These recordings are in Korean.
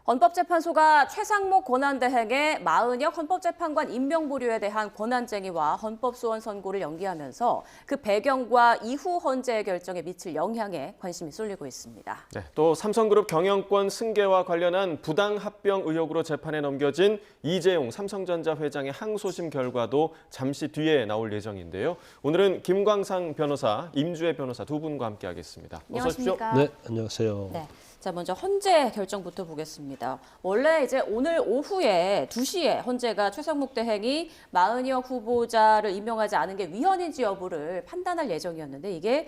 헌법재판소가 최상목 권한대행의 마은혁 헌법재판관 임명 보류에 대한 권한쟁의와 헌법소원 선고를 연기하면서 그 배경과 이후 헌재 결정에 미칠 영향에 관심이 쏠리고 있습니다. 네, 또 삼성그룹 경영권 승계와 관련한 부당합병 의혹으로 재판에 넘겨진 이재용 삼성전자 회장의 항소심 결과도 잠시 뒤에 나올 예정인데요. 오늘은 김광상 변호사, 임주혜 변호사 두 분과 함께하겠습니다. 어서 오십시오. 안녕하십니까? 네, 안녕하세요. 네. 자, 먼저 헌재 결정부터 보겠습니다. 원래 이제 오늘 오후에 2시에 헌재가 최상목 대행이 마은혁 후보자를 임명하지 않은 게 위헌인지 여부를 판단할 예정이었는데 이게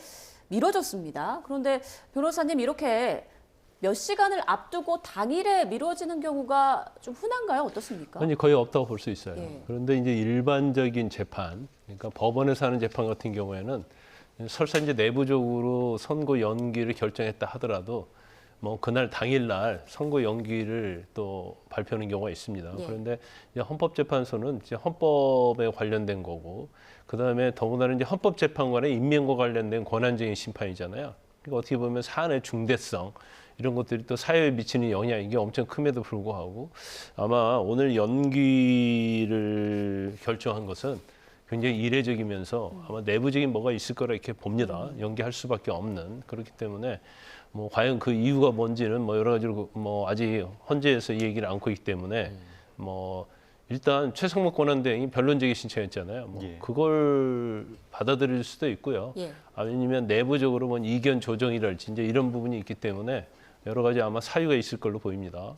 미뤄졌습니다. 그런데 변호사님 이렇게 몇 시간을 앞두고 당일에 미뤄지는 경우가 좀 흔한가요? 어떻습니까? 아니, 거의 없다고 볼 수 있어요. 예. 그런데 이제 일반적인 재판, 그러니까 법원에서 하는 재판 같은 경우에는 설사 이제 내부적으로 선고 연기를 결정했다 하더라도 뭐 그날 당일날 선고 연기를 또 발표하는 경우가 있습니다. 예. 그런데 이제 헌법재판소는 이제 헌법에 관련된 거고, 그 다음에 더군다나 이제 헌법재판관의 임명과 관련된 권한쟁의 심판이잖아요. 그러니까 어떻게 보면 사안의 중대성 이런 것들이 또 사회에 미치는 영향이 이게 엄청 큼에도 불구하고 아마 오늘 연기를 결정한 것은 굉장히 이례적이면서 아마 내부적인 뭐가 있을 거라 이렇게 봅니다. 연기할 수밖에 없는. 그렇기 때문에 뭐 과연 그 이유가 뭔지는 뭐 여러 가지로 뭐 아직 헌재에서 이 얘기를 않고 있기 때문에 뭐 일단 최상목 권한대행이 변론제기 신청했잖아요. 뭐 예. 그걸 받아들일 수도 있고요. 예. 아니면 내부적으로 뭐 이견 조정이랄지 이제 이런 부분이 있기 때문에 여러 가지 아마 사유가 있을 걸로 보입니다.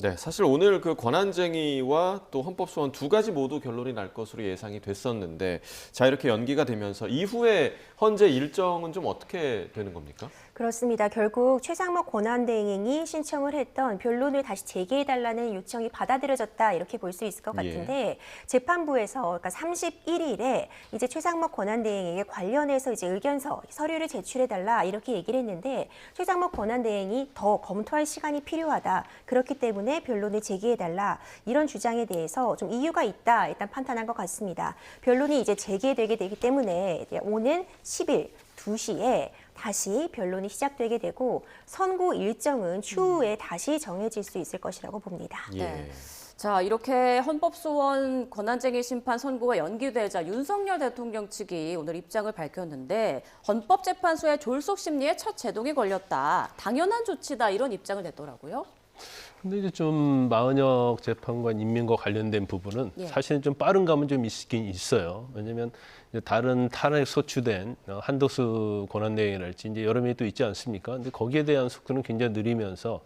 네, 사실 오늘 그 권한쟁의와 또 헌법소원 두 가지 모두 결론이 날 것으로 예상이 됐었는데 자 이렇게 연기가 되면서 이후에 헌재 일정은 좀 어떻게 되는 겁니까? 그렇습니다. 결국 최상목 권한대행이 신청을 했던 변론을 다시 재개해달라는 요청이 받아들여졌다 이렇게 볼 수 있을 것 같은데 재판부에서 그러니까 31일에 이제 최상목 권한대행에게 관련해서 이제 의견서 서류를 제출해달라 이렇게 얘기를 했는데 최상목 권한대행이 더 검토할 시간이 필요하다 그렇기 때문에 변론을 재개해달라 이런 주장에 대해서 좀 이유가 있다 일단 판단한 것 같습니다. 변론이 이제 재개되게 되기 때문에 이제 오는 10일 2시에 다시 변론이 시작되게 되고 선고 일정은 추후에 다시 정해질 수 있을 것이라고 봅니다. 예. 네. 자, 이렇게 헌법소원 권한쟁의 심판 선고가 연기되자 윤석열 대통령 측이 오늘 입장을 밝혔는데 헌법재판소의 졸속 심리에 첫 제동이 걸렸다. 당연한 조치다 이런 입장을 냈더라고요. 근데 이제 좀 마은혁 재판관 임명과 관련된 부분은 예. 사실은 좀 빠른 감은 좀 있긴 있어요. 왜냐하면 이제 다른 탄핵 소추된 한덕수 권한대행이랄지 이제 여러 명이 또 있지 않습니까? 근데 거기에 대한 속도는 굉장히 느리면서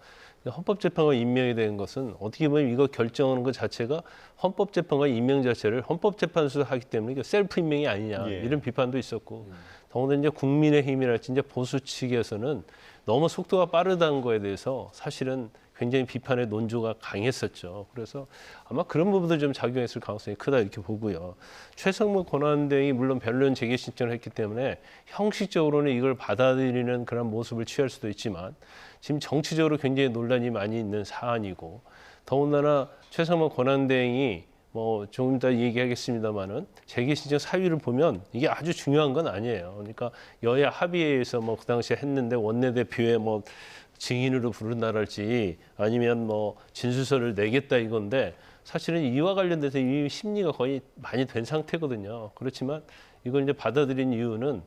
헌법재판관 임명이 된 것은 어떻게 보면 이거 결정하는 것 자체가 헌법재판관 임명 자체를 헌법재판소에서 하기 때문에 이게 셀프 임명이 아니냐 예. 이런 비판도 있었고 더군다나 이제 국민의힘이랄지 이제 보수 측에서는 너무 속도가 빠르다는 거에 대해서 사실은 굉장히 비판의 논조가 강했었죠. 그래서 아마 그런 부분도 좀 작용했을 가능성이 크다 이렇게 보고요. 최상목 권한대행이 물론 변론 재개 신청을 했기 때문에 형식적으로는 이걸 받아들이는 그런 모습을 취할 수도 있지만 지금 정치적으로 굉장히 논란이 많이 있는 사안이고 더군다나 최상목 권한대행이 뭐 조금 이따 얘기하겠습니다만은 재개 신청 사유를 보면 이게 아주 중요한 건 아니에요. 그러니까 여야 합의회에서 뭐 그 당시에 했는데 원내대표의 뭐 증인으로 부른다랄지 아니면 뭐 진술서를 내겠다 이건데 사실은 이와 관련돼서 이 심리가 거의 많이 된 상태거든요. 그렇지만 이걸 이제 받아들인 이유는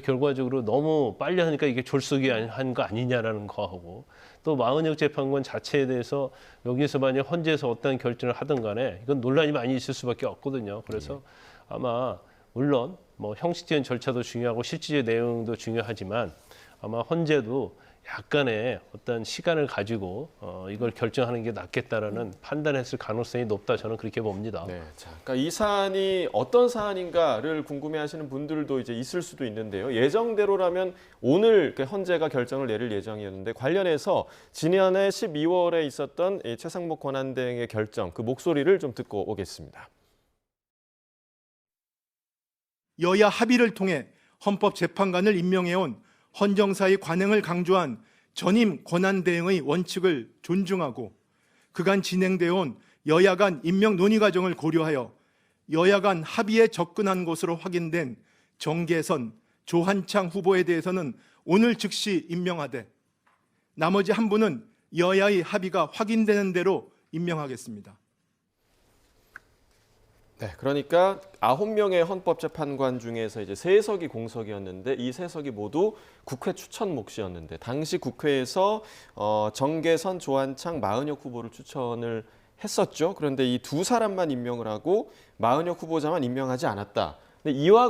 결과적으로 너무 빨리 하니까 이게 졸속이 한 거 아니냐라는 거하고 또 마은혁 재판관 자체에 대해서 여기서 만약 헌재에서 어떤 결정을 하든 간에 이건 논란이 많이 있을 수밖에 없거든요. 그래서 아마 물론 뭐 형식적인 절차도 중요하고 실질의 내용도 중요하지만 아마 헌재도 약간의 어떤 시간을 가지고 이걸 결정하는 게 낫겠다라는 판단했을 가능성이 높다 저는 그렇게 봅니다. 네, 자, 그러니까 이 사안이 어떤 사안인가를 궁금해하시는 분들도 이제 있을 수도 있는데요. 예정대로라면 오늘 헌재가 결정을 내릴 예정이었는데 관련해서 지난해 12월에 있었던 이 최상목 권한대행의 결정 그 목소리를 좀 듣고 오겠습니다. 여야 합의를 통해 헌법재판관을 임명해온 헌정사의 관행을 강조한 전임 권한대행의 원칙을 존중하고 그간 진행되어 온 여야 간 임명 논의 과정을 고려하여 여야 간 합의에 접근한 것으로 확인된 정계선, 조한창 후보에 대해서는 오늘 즉시 임명하되 나머지 한 분은 여야의 합의가 확인되는 대로 임명하겠습니다. 네, 그러니까 9명의 헌법재판관 중에서 이제 3석이 공석이었는데 이 3석이 모두 국회 추천 몫이었는데 당시 국회에서 정계선, 조한창, 마은혁 후보를 추천을 했었죠. 그런데 이 두 사람만 임명을 하고 마은혁 후보자만 임명하지 않았다. 근데 이와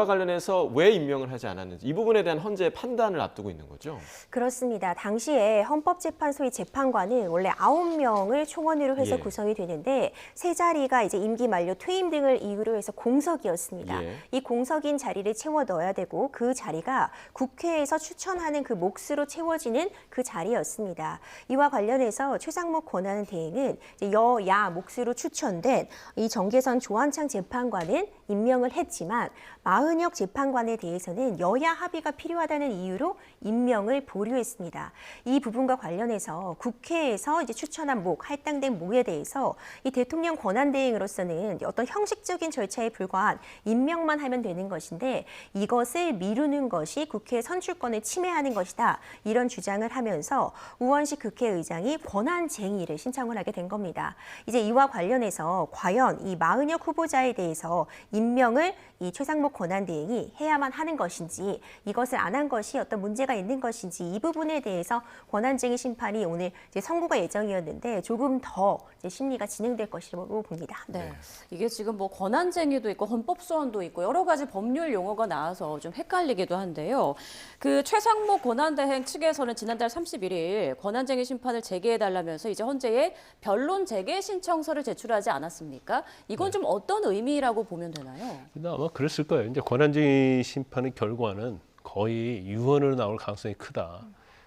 관련해서 왜 임명을 하지 않았는지 이 부분에 대한 헌재의 판단을 앞두고 있는 거죠. 그렇습니다. 당시에 헌법재판소의 재판관은 원래 9명을 총원으로 해서 예. 구성이 되는데 세 자리가 이제 임기 만료 퇴임 등을 이유로 해서 공석이었습니다. 예. 이 공석인 자리를 채워 넣어야 되고 그 자리가 국회에서 추천하는 그 몫으로 채워지는 그 자리였습니다. 이와 관련해서 최상목 권한대행은 이제 여야 몫으로 추천된 이 정계선 조한창 재판관은 임명을 했지만 마은혁 재판관에 대해서는 여야 합의가 필요하다는 이유로 임명을 보류했습니다. 이 부분과 관련해서 국회에서 이제 추천한 목, 할당된 목에 대해서 이 대통령 권한대행으로서는 어떤 형식적인 절차에 불과한 임명만 하면 되는 것인데 이것을 미루는 것이 국회 선출권을 침해하는 것이다. 이런 주장을 하면서 우원식 국회의장이 권한쟁의를 신청을 하게 된 겁니다. 이제 이와 관련해서 과연 이 마은혁 후보자에 대해서 임명을 이 최상목 권한대행이 해야만 하는 것인지 이것을 안 한 것이 어떤 문제가 있는 것인지 이 부분에 대해서 권한쟁의 심판이 오늘 이제 선고가 예정이었는데 조금 더 이제 심리가 진행될 것으로 봅니다. 네. 이게 지금 뭐 권한쟁의도 있고 헌법소원도 있고 여러 가지 법률 용어가 나와서 좀 헷갈리기도 한데요. 그 최상목 권한대행 측에서는 지난달 31일 권한쟁의 심판을 재개해달라면서 이제 헌재에 변론 재개 신청서를 제출하지 않았습니까? 이건 좀 어떤 의미라고 보면 되나요? 근데 아마 그랬을 거예요. 이제 권한쟁의 심판의 결과는 거의 유언으로 나올 가능성이 크다.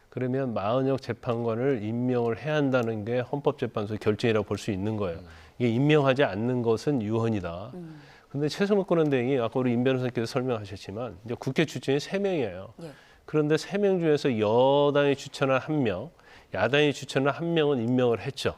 그러면 마은혁 재판관을 임명을 해야 한다는 게 헌법재판소의 결정이라고 볼 수 있는 거예요. 이게 임명하지 않는 것은 유언이다. 근데 최상목 권한대행이 아까 우리 임 변호사님께서 설명하셨지만 이제 국회 추천이 3명이에요. 예. 그런데 3명 중에서 여당이 추천한 1명, 야당이 추천한 1명은 임명을 했죠.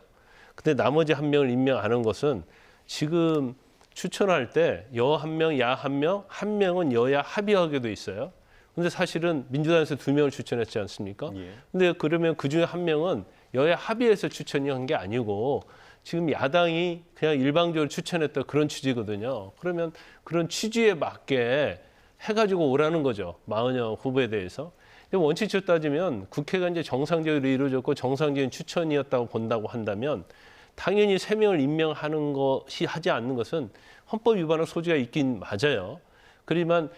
근데 나머지 1명을 임명 안 한 것은 지금 추천할 때 여 1명, 야 1명, 1명은 여야 합의하게 돼 있어요. 근데 사실은 민주당에서 2명을 추천했지 않습니까? 예. 근데 그러면 그 중에 1명은 여야 합의해서 추천이 한 게 아니고 지금 야당이 그냥 일방적으로 추천했다 그런 취지거든요. 그러면 그런 취지에 맞게 해가지고 오라는 거죠. 마은혁 후보에 대해서. 근데 원칙적으로 따지면 국회가 이제 정상적으로 이루어졌고 정상적인 추천이었다고 본다고 한다면 당연히 3명을 임명하는 것이 하지 않는 것은 헌법 위반의 소지가 있긴 맞아요. 그렇지만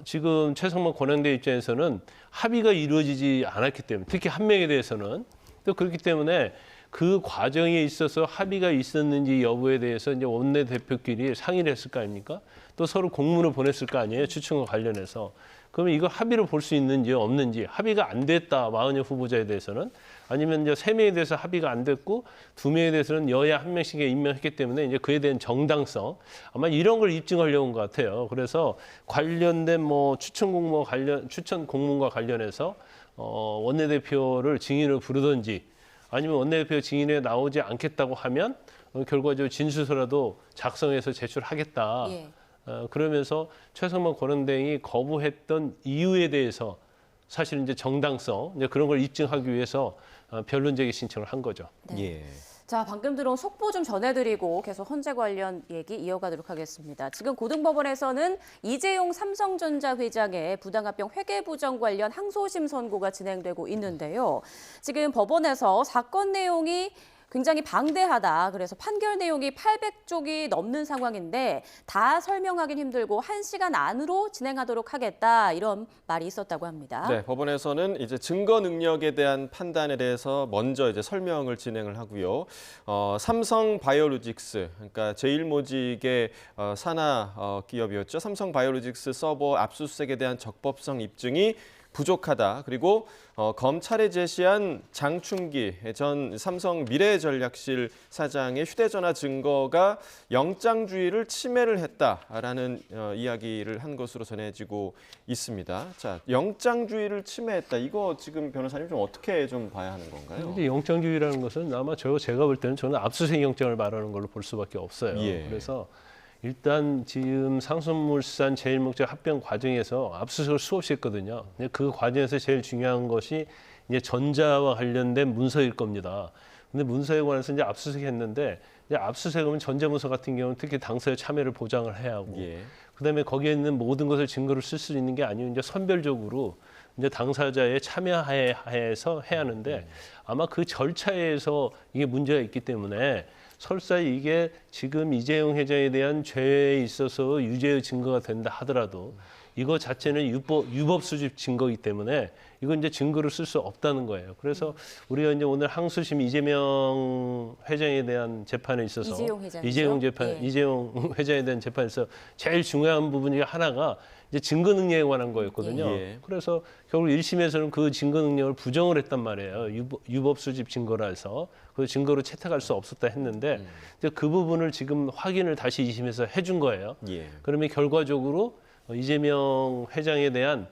지금 최상목 권한대행 입장에서는 합의가 이루어지지 않았기 때문에 특히 1명에 대해서는 또 그렇기 때문에 그 과정에 있어서 합의가 있었는지 여부에 대해서 이제 원내대표끼리 상의를 했을 거 아닙니까? 또 서로 공문을 보냈을 거 아니에요? 추천과 관련해서. 그러면 이거 합의를 볼 수 있는지 없는지 합의가 안 됐다. 마은혁 후보자에 대해서는 아니면 이제 3명에 대해서 합의가 안 됐고 2명에 대해서는 여야 1명씩에 임명했기 때문에 이제 그에 대한 정당성 아마 이런 걸 입증하려고 온 것 같아요. 그래서 관련된 뭐 추천 공문과 관련해서 원내대표를 증인을 부르든지 아니면 원내대표 증인에 나오지 않겠다고 하면 결과적으로 진술서라도 작성해서 제출하겠다. 예. 그러면서 최상목 권한대행이 거부했던 이유에 대해서 사실 이제 정당성 이제 그런 걸 입증하기 위해서 변론 제기 신청을 한 거죠. 네. 예. 자, 방금 들어온 속보 좀 전해드리고 계속 헌재 관련 얘기 이어가도록 하겠습니다. 지금 고등법원에서는 이재용 삼성전자 회장의 부당합병 회계부정 관련 항소심 선고가 진행되고 있는데요. 지금 법원에서 사건 내용이 굉장히 방대하다. 그래서 판결 내용이 800쪽이 넘는 상황인데 다 설명하긴 힘들고 1시간 안으로 진행하도록 하겠다. 이런 말이 있었다고 합니다. 네, 법원에서는 이제 증거 능력에 대한 판단에 대해서 먼저 이제 설명을 진행을 하고요. 삼성 바이오로직스, 그러니까 제일모직의 산하 기업이었죠. 삼성 바이오로직스 서버 압수수색에 대한 적법성 입증이 부족하다. 그리고 검찰에 제시한 장충기 전 삼성 미래전략실 사장의 휴대전화 증거가 영장주의를 침해를 했다라는 이야기를 한 것으로 전해지고 있습니다. 자, 영장주의를 침해했다. 이거 지금 변호사님 좀 어떻게 좀 봐야 하는 건가요? 근데 영장주의라는 것은 아마 제가 볼 때는 저는 압수수색 영장을 말하는 걸로 볼 수밖에 없어요. 예. 그래서 일단 지금 상속물산 제일목적 합병 과정에서 압수수색을 수없이 했거든요. 근데 그 과정에서 제일 중요한 것이 이제 전자와 관련된 문서일 겁니다. 근데 문서에 관해서 이제 압수수색했는데 이제 압수수색하면 전자문서 같은 경우는 특히 당사자 참여를 보장을 해야 하고 예. 그다음에 거기에 있는 모든 것을 증거로 쓸 수 있는 게 아니고 이제 선별적으로 이제 당사자의 참여하에서 해야 하는데 아마 그 절차에서 이게 문제가 있기 때문에 설사 이게 지금 이재용 회장에 대한 죄에 있어서 유죄의 증거가 된다 하더라도 이거 자체는 유법 수집 증거이기 때문에 이건 이제 증거를 쓸 수 없다는 거예요. 그래서 우리가 이제 오늘 항소심 이재명 회장에 대한 재판에 있어서 이재용 이재용 회장에 대한 재판에서 제일 중요한 부분 중에 하나가 이제 증거 능력에 관한 거였거든요. 예. 그래서 결국 1심에서는 그 증거 능력을 부정을 했단 말이에요. 유법 수집 증거라 해서 그 증거로 채택할 수 없었다 했는데 이제 그 부분을 지금 확인을 다시 2심에서 해준 거예요. 예. 그러면 결과적으로 이재명 회장에 대한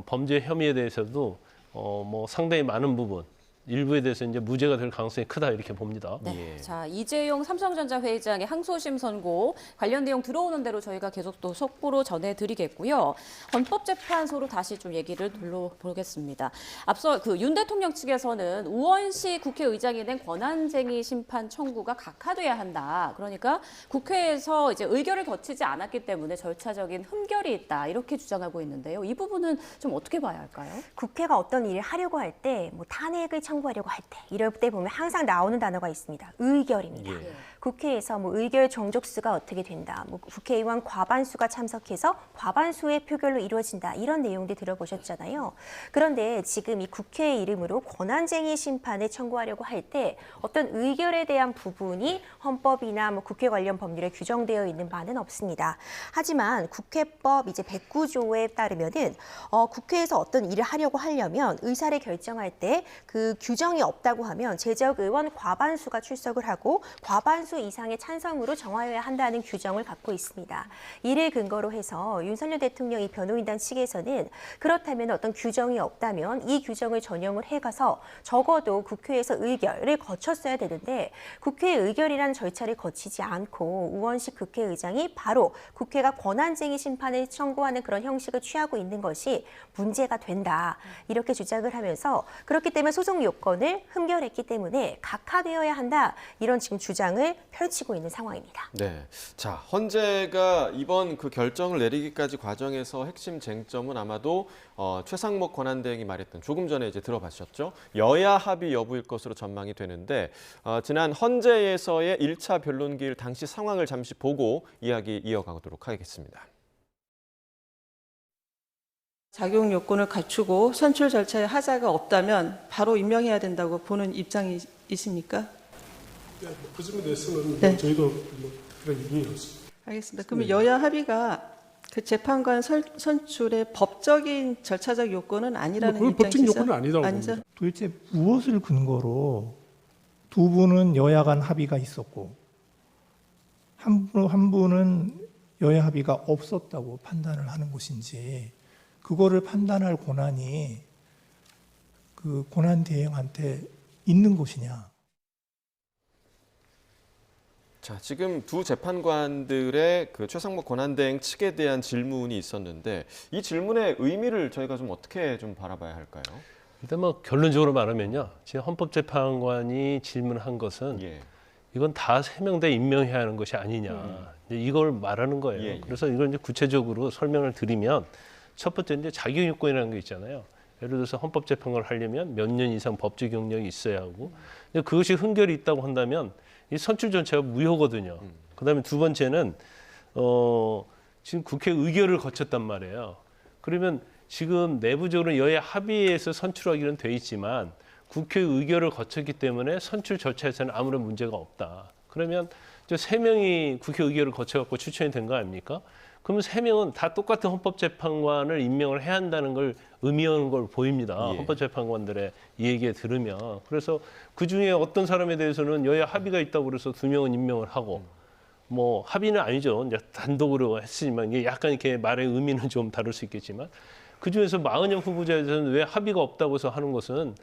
범죄 혐의에 대해서도 뭐 상당히 많은 부분 일부에 대해서 이제 무죄가 될 가능성이 크다 이렇게 봅니다. 네. 예. 자, 이재용 삼성전자 회장의 항소심 선고 관련 내용 들어오는 대로 저희가 계속 또 속보로 전해드리겠고요. 헌법재판소로 다시 좀 얘기를 돌려보겠습니다. 앞서 그 윤 대통령 측에서는 우원식 국회의장이 낸 권한쟁의 심판 청구가 각하돼야 한다. 그러니까 국회에서 이제 의결을 거치지 않았기 때문에 절차적인 흠결이 있다. 이렇게 주장하고 있는데요. 이 부분은 좀 어떻게 봐야 할까요? 국회가 어떤 일을 하려고 할 때 뭐 탄핵을 청구하려고 할 때 이럴 때 보면 항상 나오는 단어가 있습니다. 의결입니다. 예. 국회에서 뭐 의결 정족수가 어떻게 된다. 뭐 국회의원 과반수가 참석해서 과반수의 표결로 이루어진다. 이런 내용들 들어보셨잖아요. 그런데 지금 이 국회의 이름으로 권한쟁의 심판을 청구하려고 할 때 어떤 의결에 대한 부분이 헌법이나 뭐 국회 관련 법률에 규정되어 있는 바는 없습니다. 하지만 국회법 이제 109조에 따르면은 국회에서 어떤 일을 하려고 하려면 의사를 결정할 때 그 규정이 없다고 하면 제적 의원 과반수가 출석을 하고 과반수 이상의 찬성으로 정하여야 한다는 규정을 갖고 있습니다. 이를 근거로 해서 윤석열 대통령 이 변호인단 측에서는 그렇다면 어떤 규정이 없다면 이 규정을 전용을 해가서 적어도 국회에서 의결을 거쳤어야 되는데 국회 의결이라는 절차를 거치지 않고 우원식 국회의장이 바로 국회가 권한쟁의 심판을 청구하는 그런 형식을 취하고 있는 것이 문제가 된다. 이렇게 주장을 하면서 그렇기 때문에 소송 요건을 흠결했기 때문에 각하되어야 한다. 이런 지금 주장을 펼치고 있는 상황입니다. 네. 자, 헌재가 이번 그 결정을 내리기까지 과정에서 핵심 쟁점은 아마도 최상목 권한대행이 말했던 조금 전에 이제 들어봤었죠. 여야 합의 여부일 것으로 전망이 되는데 지난 헌재에서의 1차 변론기일 당시 상황을 잠시 보고 이야기 이어가도록 하겠습니다. 작용 요건을 갖추고 선출 절차에 하자가 없다면 바로 임명해야 된다고 보는 입장이십니까? 그 점에 대해서는 네. 저희도 뭐 그런 의견이었습니다. 알겠습니다. 그러면 여야 합의가 그 재판관 선출의 법적인 절차적 요건은 아니라는 그건 법적 입장이시죠? 요건은 아니라고 아니죠? 봅니다. 도대체 무엇을 근거로 두 분은 여야 간 합의가 있었고 한 분은 여야 합의가 없었다고 판단을 하는 것인지 그거를 판단할 권한이 그 권한 대행한테 있는 것이냐. 자, 지금 두 재판관들의 그 최상목 권한대행 측에 대한 질문이 있었는데 이 질문의 의미를 저희가 좀 어떻게 좀 바라봐야 할까요? 일단 뭐 결론적으로 말하면요. 지금 헌법재판관이 질문한 것은 예. 이건 다 세명대 임명해야 하는 것이 아니냐. 이제 이걸 말하는 거예요. 예, 예. 그래서 이걸 이제 구체적으로 설명을 드리면 첫 번째 이제 자격 요건이라는 게 있잖아요. 예를 들어서 헌법재판관을 하려면 몇 년 이상 법적 경력이 있어야 하고 근데 그것이 흠결이 있다고 한다면 이 선출 전체가 무효거든요. 그다음에 두 번째는 지금 국회 의결을 거쳤단 말이에요. 그러면 지금 내부적으로 여야 합의에서 선출하기는 돼 있지만 국회 의결을 거쳤기 때문에 선출 절차에서는 아무런 문제가 없다. 그러면 저 세 명이 국회 의결을 거쳐갖고 추천이 된 거 아닙니까? 그러면 세 명은 다 똑같은 헌법재판관을 임명을 해야 한다는 걸 의미하는 걸 보입니다. 예. 헌법재판관들의 이 얘기 들으면. 그래서 그중에 어떤 사람에 대해서는 여야 합의가 있다고 그래서 두 명은 임명을 하고 뭐 합의는 아니죠. 이제 단독으로 했으지만 이게 약간 이렇게 말의 의미는 좀 다를 수 있겠지만 그중에서 마은영 후보자에 대해서는 왜 합의가 없다고 해서 하는 것은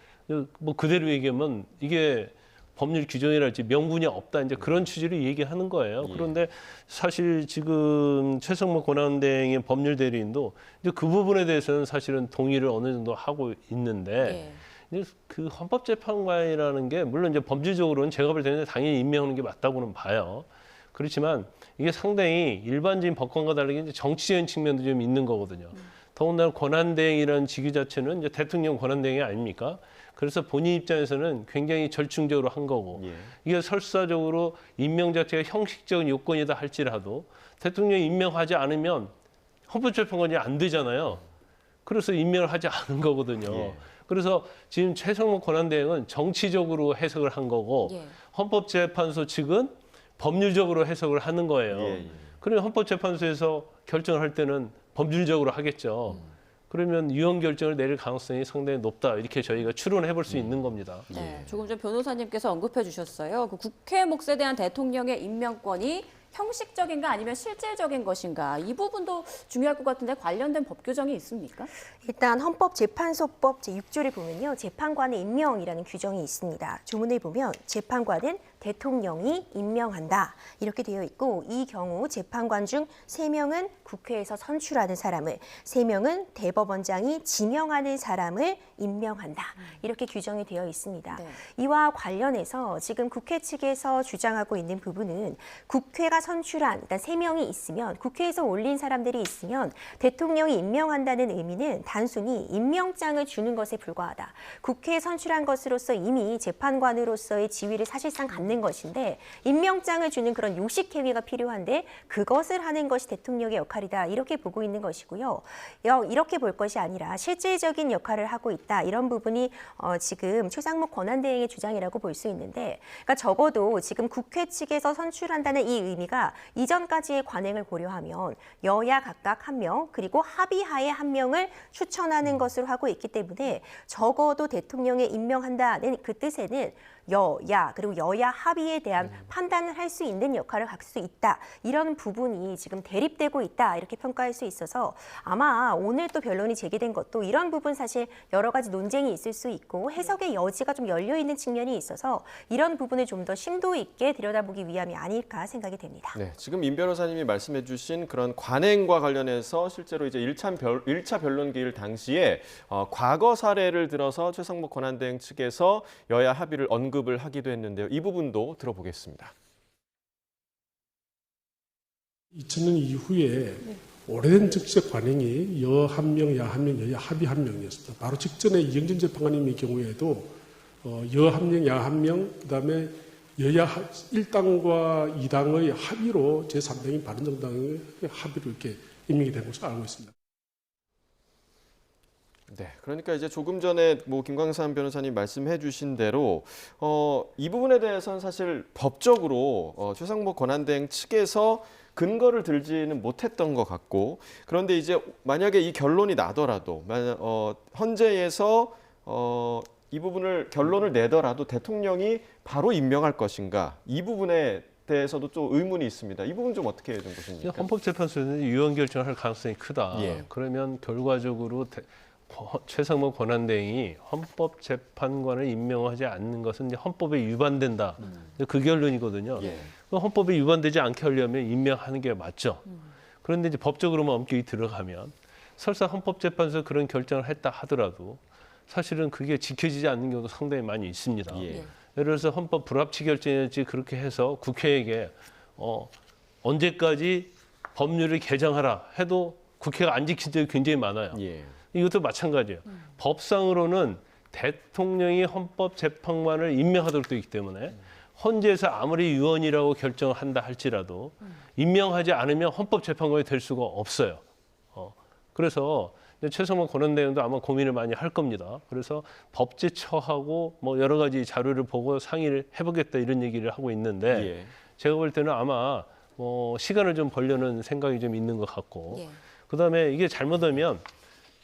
뭐 그대로 얘기하면 이게 법률 규정이랄지 명분이 없다 이제 그런 취지로 얘기하는 거예요. 예. 그런데 사실 지금 최상목 권한대행의 법률 대리인도 이제 그 부분에 대해서는 사실은 동의를 어느 정도 하고 있는데 예. 근데 그 헌법재판관이라는 게 물론 이제 법률적으로는 제가 볼 때는 당연히 임명하는 게 맞다고는 봐요. 그렇지만 이게 상당히 일반적인 법관과 다르게 이제 정치적인 측면도 좀 있는 거거든요. 더군다나 권한대행이라는 직위 자체는 이제 대통령 권한대행이 아닙니까? 그래서 본인 입장에서는 굉장히 절충적으로 한 거고 예. 이게 설사적으로 임명 자체가 형식적인 요건이다 할지라도 대통령이 임명하지 않으면 헌법재판관이 안 되잖아요. 그래서 임명을 하지 않은 거거든요. 예. 그래서 지금 최상목 권한대행은 정치적으로 해석을 한 거고 예. 헌법재판소 측은 법률적으로 해석을 하는 거예요. 예, 예. 그러면 헌법재판소에서 결정을 할 때는 법률적으로 하겠죠. 그러면 유언 결정을 내릴 가능성이 상당히 높다. 이렇게 저희가 추론해 볼 수 있는 겁니다. 네, 조금 전 변호사님께서 언급해 주셨어요. 그 국회 몫에 대한 대통령의 임명권이 형식적인가 아니면 실질적인 것인가 이 부분도 중요할 것 같은데 관련된 법 규정이 있습니까? 일단 헌법재판소법 제6조를 보면요. 재판관의 임명이라는 규정이 있습니다. 조문을 보면 재판관은 대통령이 임명한다 이렇게 되어 있고 이 경우 재판관 중 3명은 국회에서 선출하는 사람을 3명은 대법원장이 지명하는 사람을 임명한다 이렇게 규정이 되어 있습니다. 네. 이와 관련해서 지금 국회 측에서 주장하고 있는 부분은 국회가 선출한 일단 3명이 있으면 국회에서 올린 사람들이 있으면 대통령이 임명한다는 의미는 단순히 임명장을 주는 것에 불과하다. 국회에 선출한 것으로서 이미 재판관으로서의 지위를 사실상 갖는 것인데 임명장을 주는 그런 요식 행위가 필요한데 그것을 하는 것이 대통령의 역할이다. 이렇게 보고 있는 것이고요. 이렇게 볼 것이 아니라 실질적인 역할을 하고 있다. 이런 부분이 지금 최상목 권한대행의 주장이라고 볼 수 있는데 그러니까 적어도 지금 국회 측에서 선출한다는 이 의미가 이전까지의 관행을 고려하면 여야 각각 1명 그리고 합의하에 1명을 추천하는 것으로 하고 있기 때문에 적어도 대통령에 임명한다는 그 뜻에는 여야 그리고 여야 합의에 대한 판단을 할 수 있는 역할을 갖을 수 있다. 이런 부분이 지금 대립되고 있다. 이렇게 평가할 수 있어서 아마 오늘 또 변론이 제기된 것도 이런 부분 사실 여러 가지 논쟁이 있을 수 있고 해석의 여지가 좀 열려있는 측면이 있어서 이런 부분을 좀 더 심도 있게 들여다보기 위함이 아닐까 생각이 됩니다. 네, 지금 임 변호사님이 말씀해 주신 그런 관행과 관련해서 실제로 이제 1차 변론 기일 당시에 과거 사례를 들어서 최상목 권한대행 측에서 여야 합의를 언급을 하기도 했는데요. 이 부분도 들어보겠습니다. 2000년 이후에 오래된 정치적 관행이 여 1명, 야 1명, 여야 합의 1명이었습니다. 바로 직전에 이경준 재판관님의 경우에도 여 1명, 야 1명, 그다음에 여야 1당과 2당의 합의로 제3당인 바른정당의 합의로 이렇게 임명이 된 것으로 알고 있습니다. 네, 그러니까 이제 조금 전에 김광삼 변호사님 말씀해주신 대로 이 부분에 대해서는 사실 법적으로 최상목 권한대행 측에서 근거를 들지는 못했던 것 같고 그런데 이제 만약에 이 결론이 나더라도 헌재에서 이 부분을 결론을 내더라도 대통령이 바로 임명할 것인가 이 부분에 대해서도 좀 의문이 있습니다. 이 부분 좀 어떻게 해야 되는 것입니까? 헌법재판소는 유언 결정을 할 가능성이 크다. 예. 그러면 결과적으로 최상목 권한대행이 헌법재판관을 임명하지 않는 것은 이제 헌법에 위반된다. 그 결론이거든요. 예. 헌법에 위반되지 않게 하려면 임명하는 게 맞죠. 그런데 이제 법적으로만 엄격히 들어가면 설사 헌법재판소에서 그런 결정을 했다 하더라도 사실은 그게 지켜지지 않는 경우도 상당히 많이 있습니다. 예. 네. 예를 들어서 헌법 불합치 결정이었지 그렇게 해서 국회에게 언제까지 법률을 개정하라 해도 국회가 안 지킨 적이 굉장히 많아요. 예. 이것도 마찬가지예요. 법상으로는 대통령이 헌법재판관을 임명하도록 되어 있기 때문에 헌재에서 아무리 유언이라고 결정을 한다 할지라도 임명하지 않으면 헌법재판관이 될 수가 없어요. 그래서 최상목 권한대행도 아마 고민을 많이 할 겁니다. 그래서 법제처하고 여러 가지 자료를 보고 상의를 해보겠다 이런 얘기를 하고 있는데 예. 제가 볼 때는 아마 시간을 좀 벌려는 생각이 좀 있는 것 같고 예. 그다음에 이게 잘못하면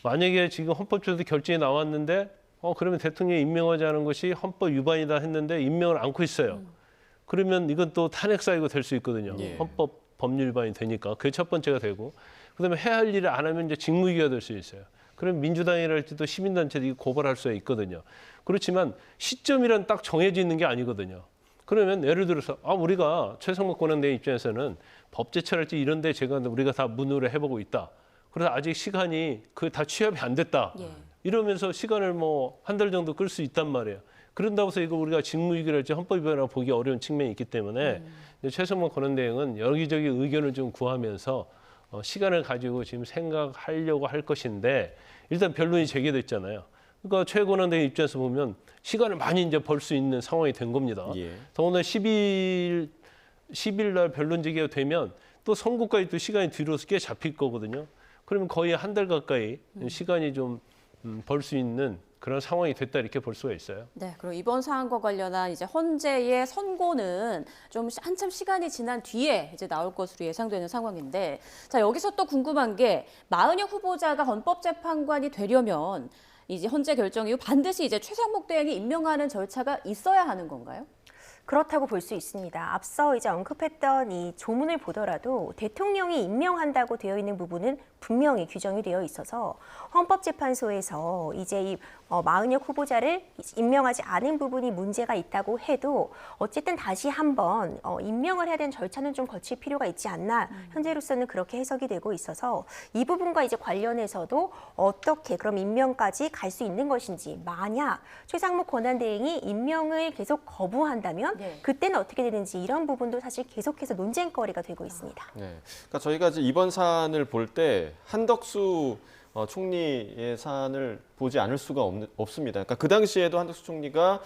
만약에 지금 헌법재판소 결정이 나왔는데 그러면 대통령이 임명하지 않은 것이 헌법 위반이다 했는데 임명을 않고 있어요. 그러면 이건 또 탄핵 사유가 될 수 있거든요. 예. 헌법 법률 위반이 되니까 그게 첫 번째가 되고 그다음에 해야 할 일을 안 하면 이제 직무유기가 될 수 있어요. 그럼 민주당이랄지도 시민단체들이 고발할 수가 있거든요. 그렇지만 시점이란 딱 정해져 있는 게 아니거든요. 그러면 예를 들어서 우리가 최상목 권한대행 입장에서는 법제처랄지 이런 데 우리가 다 문의를 해보고 있다. 그래서 아직 시간이 다 취합이 안 됐다. 예. 이러면서 시간을 뭐 한 달 정도 끌 수 있단 말이에요. 그런다고 해서 이거 우리가 직무유기랄지 헌법 위반이라고 보기 어려운 측면이 있기 때문에 최상목 권한대행은 여기저기 의견을 좀 구하면서 시간을 가지고 지금 생각하려고 할 것인데 일단 변론이 제기됐잖아요. 그러니까 최 권한대행 입장에서 보면 시간을 많이 이제 벌 수 있는 상황이 된 겁니다. 예. 더구나 10일 날 변론 제기가 되면 또 선거까지 또 시간이 뒤로서 꽤 잡힐 거거든요. 그러면 거의 한 달 가까이 시간이 좀 벌 수 있는 그런 상황이 됐다 이렇게 볼 수가 있어요. 네, 그리고 이번 사안과 관련한 이제 헌재의 선고는 좀 한참 시간이 지난 뒤에 이제 나올 것으로 예상되는 상황인데, 자 여기서 또 궁금한 게 마은혁 후보자가 헌법재판관이 되려면 이제 헌재 결정 이후 반드시 이제 최상목 대행이 임명하는 절차가 있어야 하는 건가요? 그렇다고 볼 수 있습니다. 앞서 이제 언급했던 이 조문을 보더라도 대통령이 임명한다고 되어 있는 부분은 분명히 규정이 되어 있어서 헌법재판소에서 이제 이 마은혁 후보자를 임명하지 않은 부분이 문제가 있다고 해도 어쨌든 다시 한번 임명을 해야 되는 절차는 좀 거칠 필요가 있지 않나 현재로서는 그렇게 해석이 되고 있어서 이 부분과 이제 관련해서도 어떻게 그럼 임명까지 갈 수 있는 것인지, 만약 최상목 권한대행이 임명을 계속 거부한다면 네. 그때는 어떻게 되는지 이런 부분도 사실 계속해서 논쟁거리가 되고 있습니다. 네. 그러니까 저희가 이제 이번 사안을 볼 때 한덕수 총리의 사안을 보지 않을 수가 없습니다. 그러니까 그 당시에도 한덕수 총리가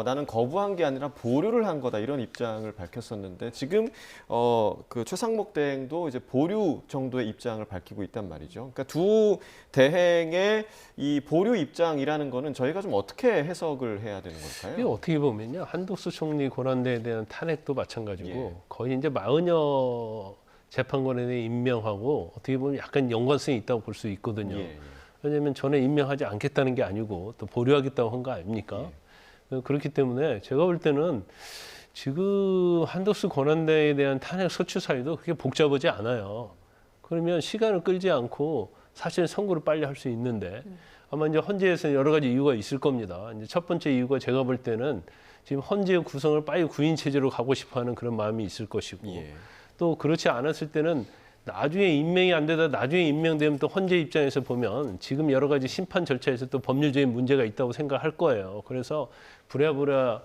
나는 거부한 게 아니라 보류를 한 거다 이런 입장을 밝혔었는데 지금 그 최상목 대행도 이제 보류 정도의 입장을 밝히고 있단 말이죠. 그러니까 두 대행의 이 보류 입장이라는 거는 저희가 좀 어떻게 해석을 해야 되는 이게 걸까요? 어떻게 보면요, 한덕수 총리 권한대에 대한 탄핵도 마찬가지고 예. 거의 이제 마은혁 재판관에 임명하고 어떻게 보면 약간 연관성이 있다고 볼 수 있거든요. 예. 왜냐하면 전에 임명하지 않겠다는 게 아니고 또 보류하겠다고 한 거 아닙니까? 그렇기 때문에 제가 볼 때는 지금 한덕수 권한대에 대한 탄핵 소추 사유도 그렇게 복잡하지 않아요. 그러면 시간을 끌지 않고 사실 선고를 빨리 할 수 있는데 아마 이제 헌재에서 여러 가지 이유가 있을 겁니다. 이제 첫 번째 이유가 제가 볼 때는 지금 헌재의 구성을 빨리 구인 체제로 가고 싶어하는 그런 마음이 있을 것이고 예. 또 그렇지 않았을 때는 나중에 임명이 안 되다 나중에 임명되면 또 헌재 입장에서 보면 지금 여러 가지 심판 절차에서 또 법률적인 문제가 있다고 생각할 거예요. 그래서 부랴부랴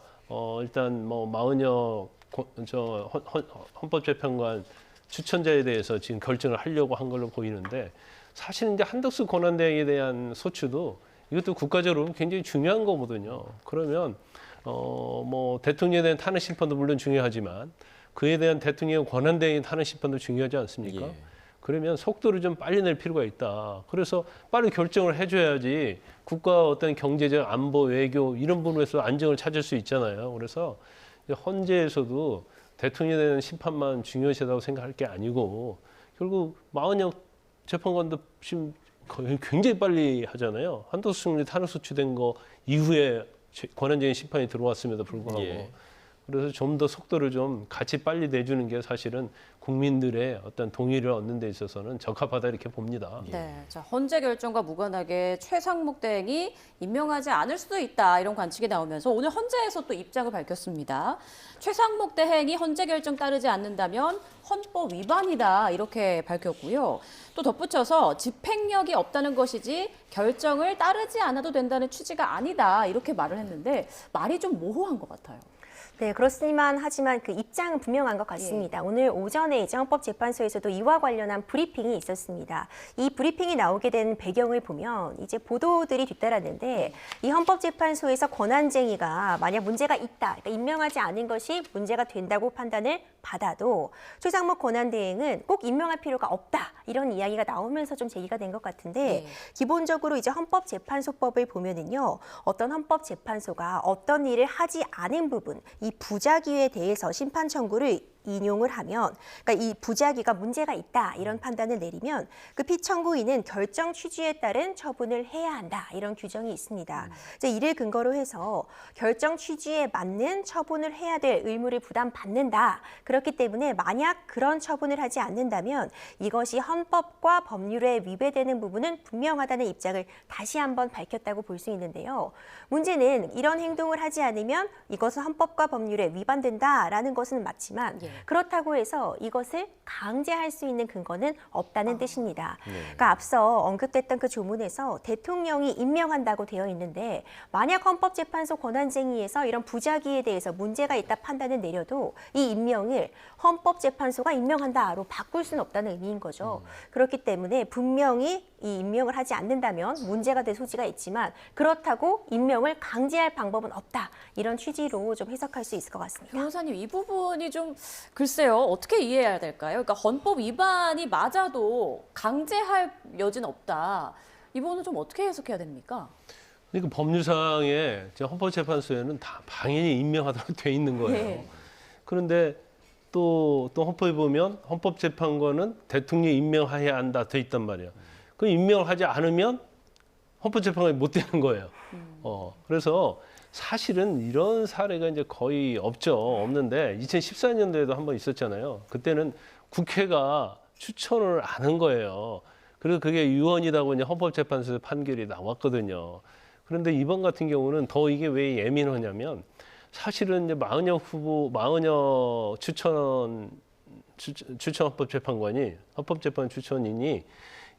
일단 뭐 마은혁 헌법재판관 추천자에 대해서 지금 결정을 하려고 한 걸로 보이는데 사실 이제 한덕수 권한대행에 대한 소추도 이것도 국가적으로 굉장히 중요한 거거든요. 그러면 뭐 대통령에 대한 탄핵 심판도 물론 중요하지만 그에 대한 대통령 권한대행의 탄핵 심판도 중요하지 않습니까? 예. 그러면 속도를 좀 빨리 낼 필요가 있다. 그래서 빨리 결정을 해줘야지 국가 어떤 경제적 안보, 외교 이런 부분에서 안정을 찾을 수 있잖아요. 그래서 헌재에서도 대통령에 대한 심판만 중요시하다고 생각할 게 아니고 결국 마은혁 재판관도 지금 거의 굉장히 빨리 하잖아요. 한덕수 총리 탄핵 소추된 거 이후에 권한쟁의 심판이 들어왔음에도 불구하고. 예. 그래서 좀 더 속도를 좀 같이 빨리 내주는 게 사실은 국민들의 어떤 동의를 얻는 데 있어서는 적합하다 이렇게 봅니다. 네, 자 헌재 결정과 무관하게 최상목 대행이 임명하지 않을 수도 있다 이런 관측이 나오면서 오늘 헌재에서 또 입장을 밝혔습니다. 최상목 대행이 헌재 결정 따르지 않는다면 헌법 위반이다 이렇게 밝혔고요. 또 덧붙여서 집행력이 없다는 것이지 결정을 따르지 않아도 된다는 취지가 아니다 이렇게 말을 했는데 말이 좀 모호한 것 같아요. 네, 그렇지만 하지만 그 입장은 분명한 것 같습니다. 오늘 오전에 이제 헌법재판소에서도 이와 관련한 브리핑이 있었습니다. 이 브리핑이 나오게 된 배경을 보면 이제 보도들이 뒤따랐는데 이 헌법재판소에서 권한쟁의가 만약 문제가 있다, 그러니까 임명하지 않은 것이 문제가 된다고 판단을 받아도 최상목 권한대행은 꼭 임명할 필요가 없다 이런 이야기가 나오면서 좀 제기가 된 것 같은데 기본적으로 이제 헌법재판소법을 보면은요 어떤 헌법재판소가 어떤 일을 하지 않은 부분 이 부작위에 대해서 심판 청구를 인용을 하면, 그러니까 이 부작위가 문제가 있다 이런 판단을 내리면 그 피청구인은 결정 취지에 따른 처분을 해야 한다 이런 규정이 있습니다. 이제 이를 근거로 해서 결정 취지에 맞는 처분을 해야 될 의무를 부담받는다. 그렇기 때문에 만약 그런 처분을 하지 않는다면 이것이 헌법과 법률에 위배되는 부분은 분명하다는 입장을 다시 한번 밝혔다고 볼 수 있는데요. 문제는 이런 행동을 하지 않으면 이것은 헌법과 법률에 위반된다라는 것은 맞지만 그렇다고 해서 이것을 강제할 수 있는 근거는 없다는 뜻입니다. 네. 그러니까 앞서 언급됐던 그 조문에서 대통령이 임명한다고 되어 있는데 만약 헌법재판소 권한쟁의에서 이런 부작위에 대해서 문제가 있다 판단을 내려도 이 임명을 헌법재판소가 임명한다로 바꿀 수는 없다는 의미인 거죠. 그렇기 때문에 분명히 이 임명을 하지 않는다면 문제가 될 소지가 있지만 그렇다고 임명을 강제할 방법은 없다. 이런 취지로 좀 해석할 수 있을 것 같습니다. 변호사님, 이 부분이 좀 글쎄요. 어떻게 이해해야 될까요? 그러니까 헌법 위반이 맞아도 강제할 여지는 없다. 이 부분은 좀 어떻게 해석해야 됩니까? 그러니까 법률상에 헌법재판소에는 다 당연히 임명하도록 돼 있는 거예요. 네. 그런데 또 헌법에 보면 헌법재판관은 대통령이 임명해야 한다 돼 있단 말이에요. 그 임명을 하지 않으면 헌법재판관이 못 되는 거예요. 그래서 사실은 이런 사례가 이제 거의 없는데 2014년도에도 한번 있었잖아요. 그때는 국회가 추천을 안 한 거예요. 그래서 그게 유언이라고 이제 헌법재판소에서 판결이 나왔거든요. 그런데 이번 같은 경우는 더 이게 왜 예민하냐면 사실은 이제 마은혁 추천 헌법재판 추천인이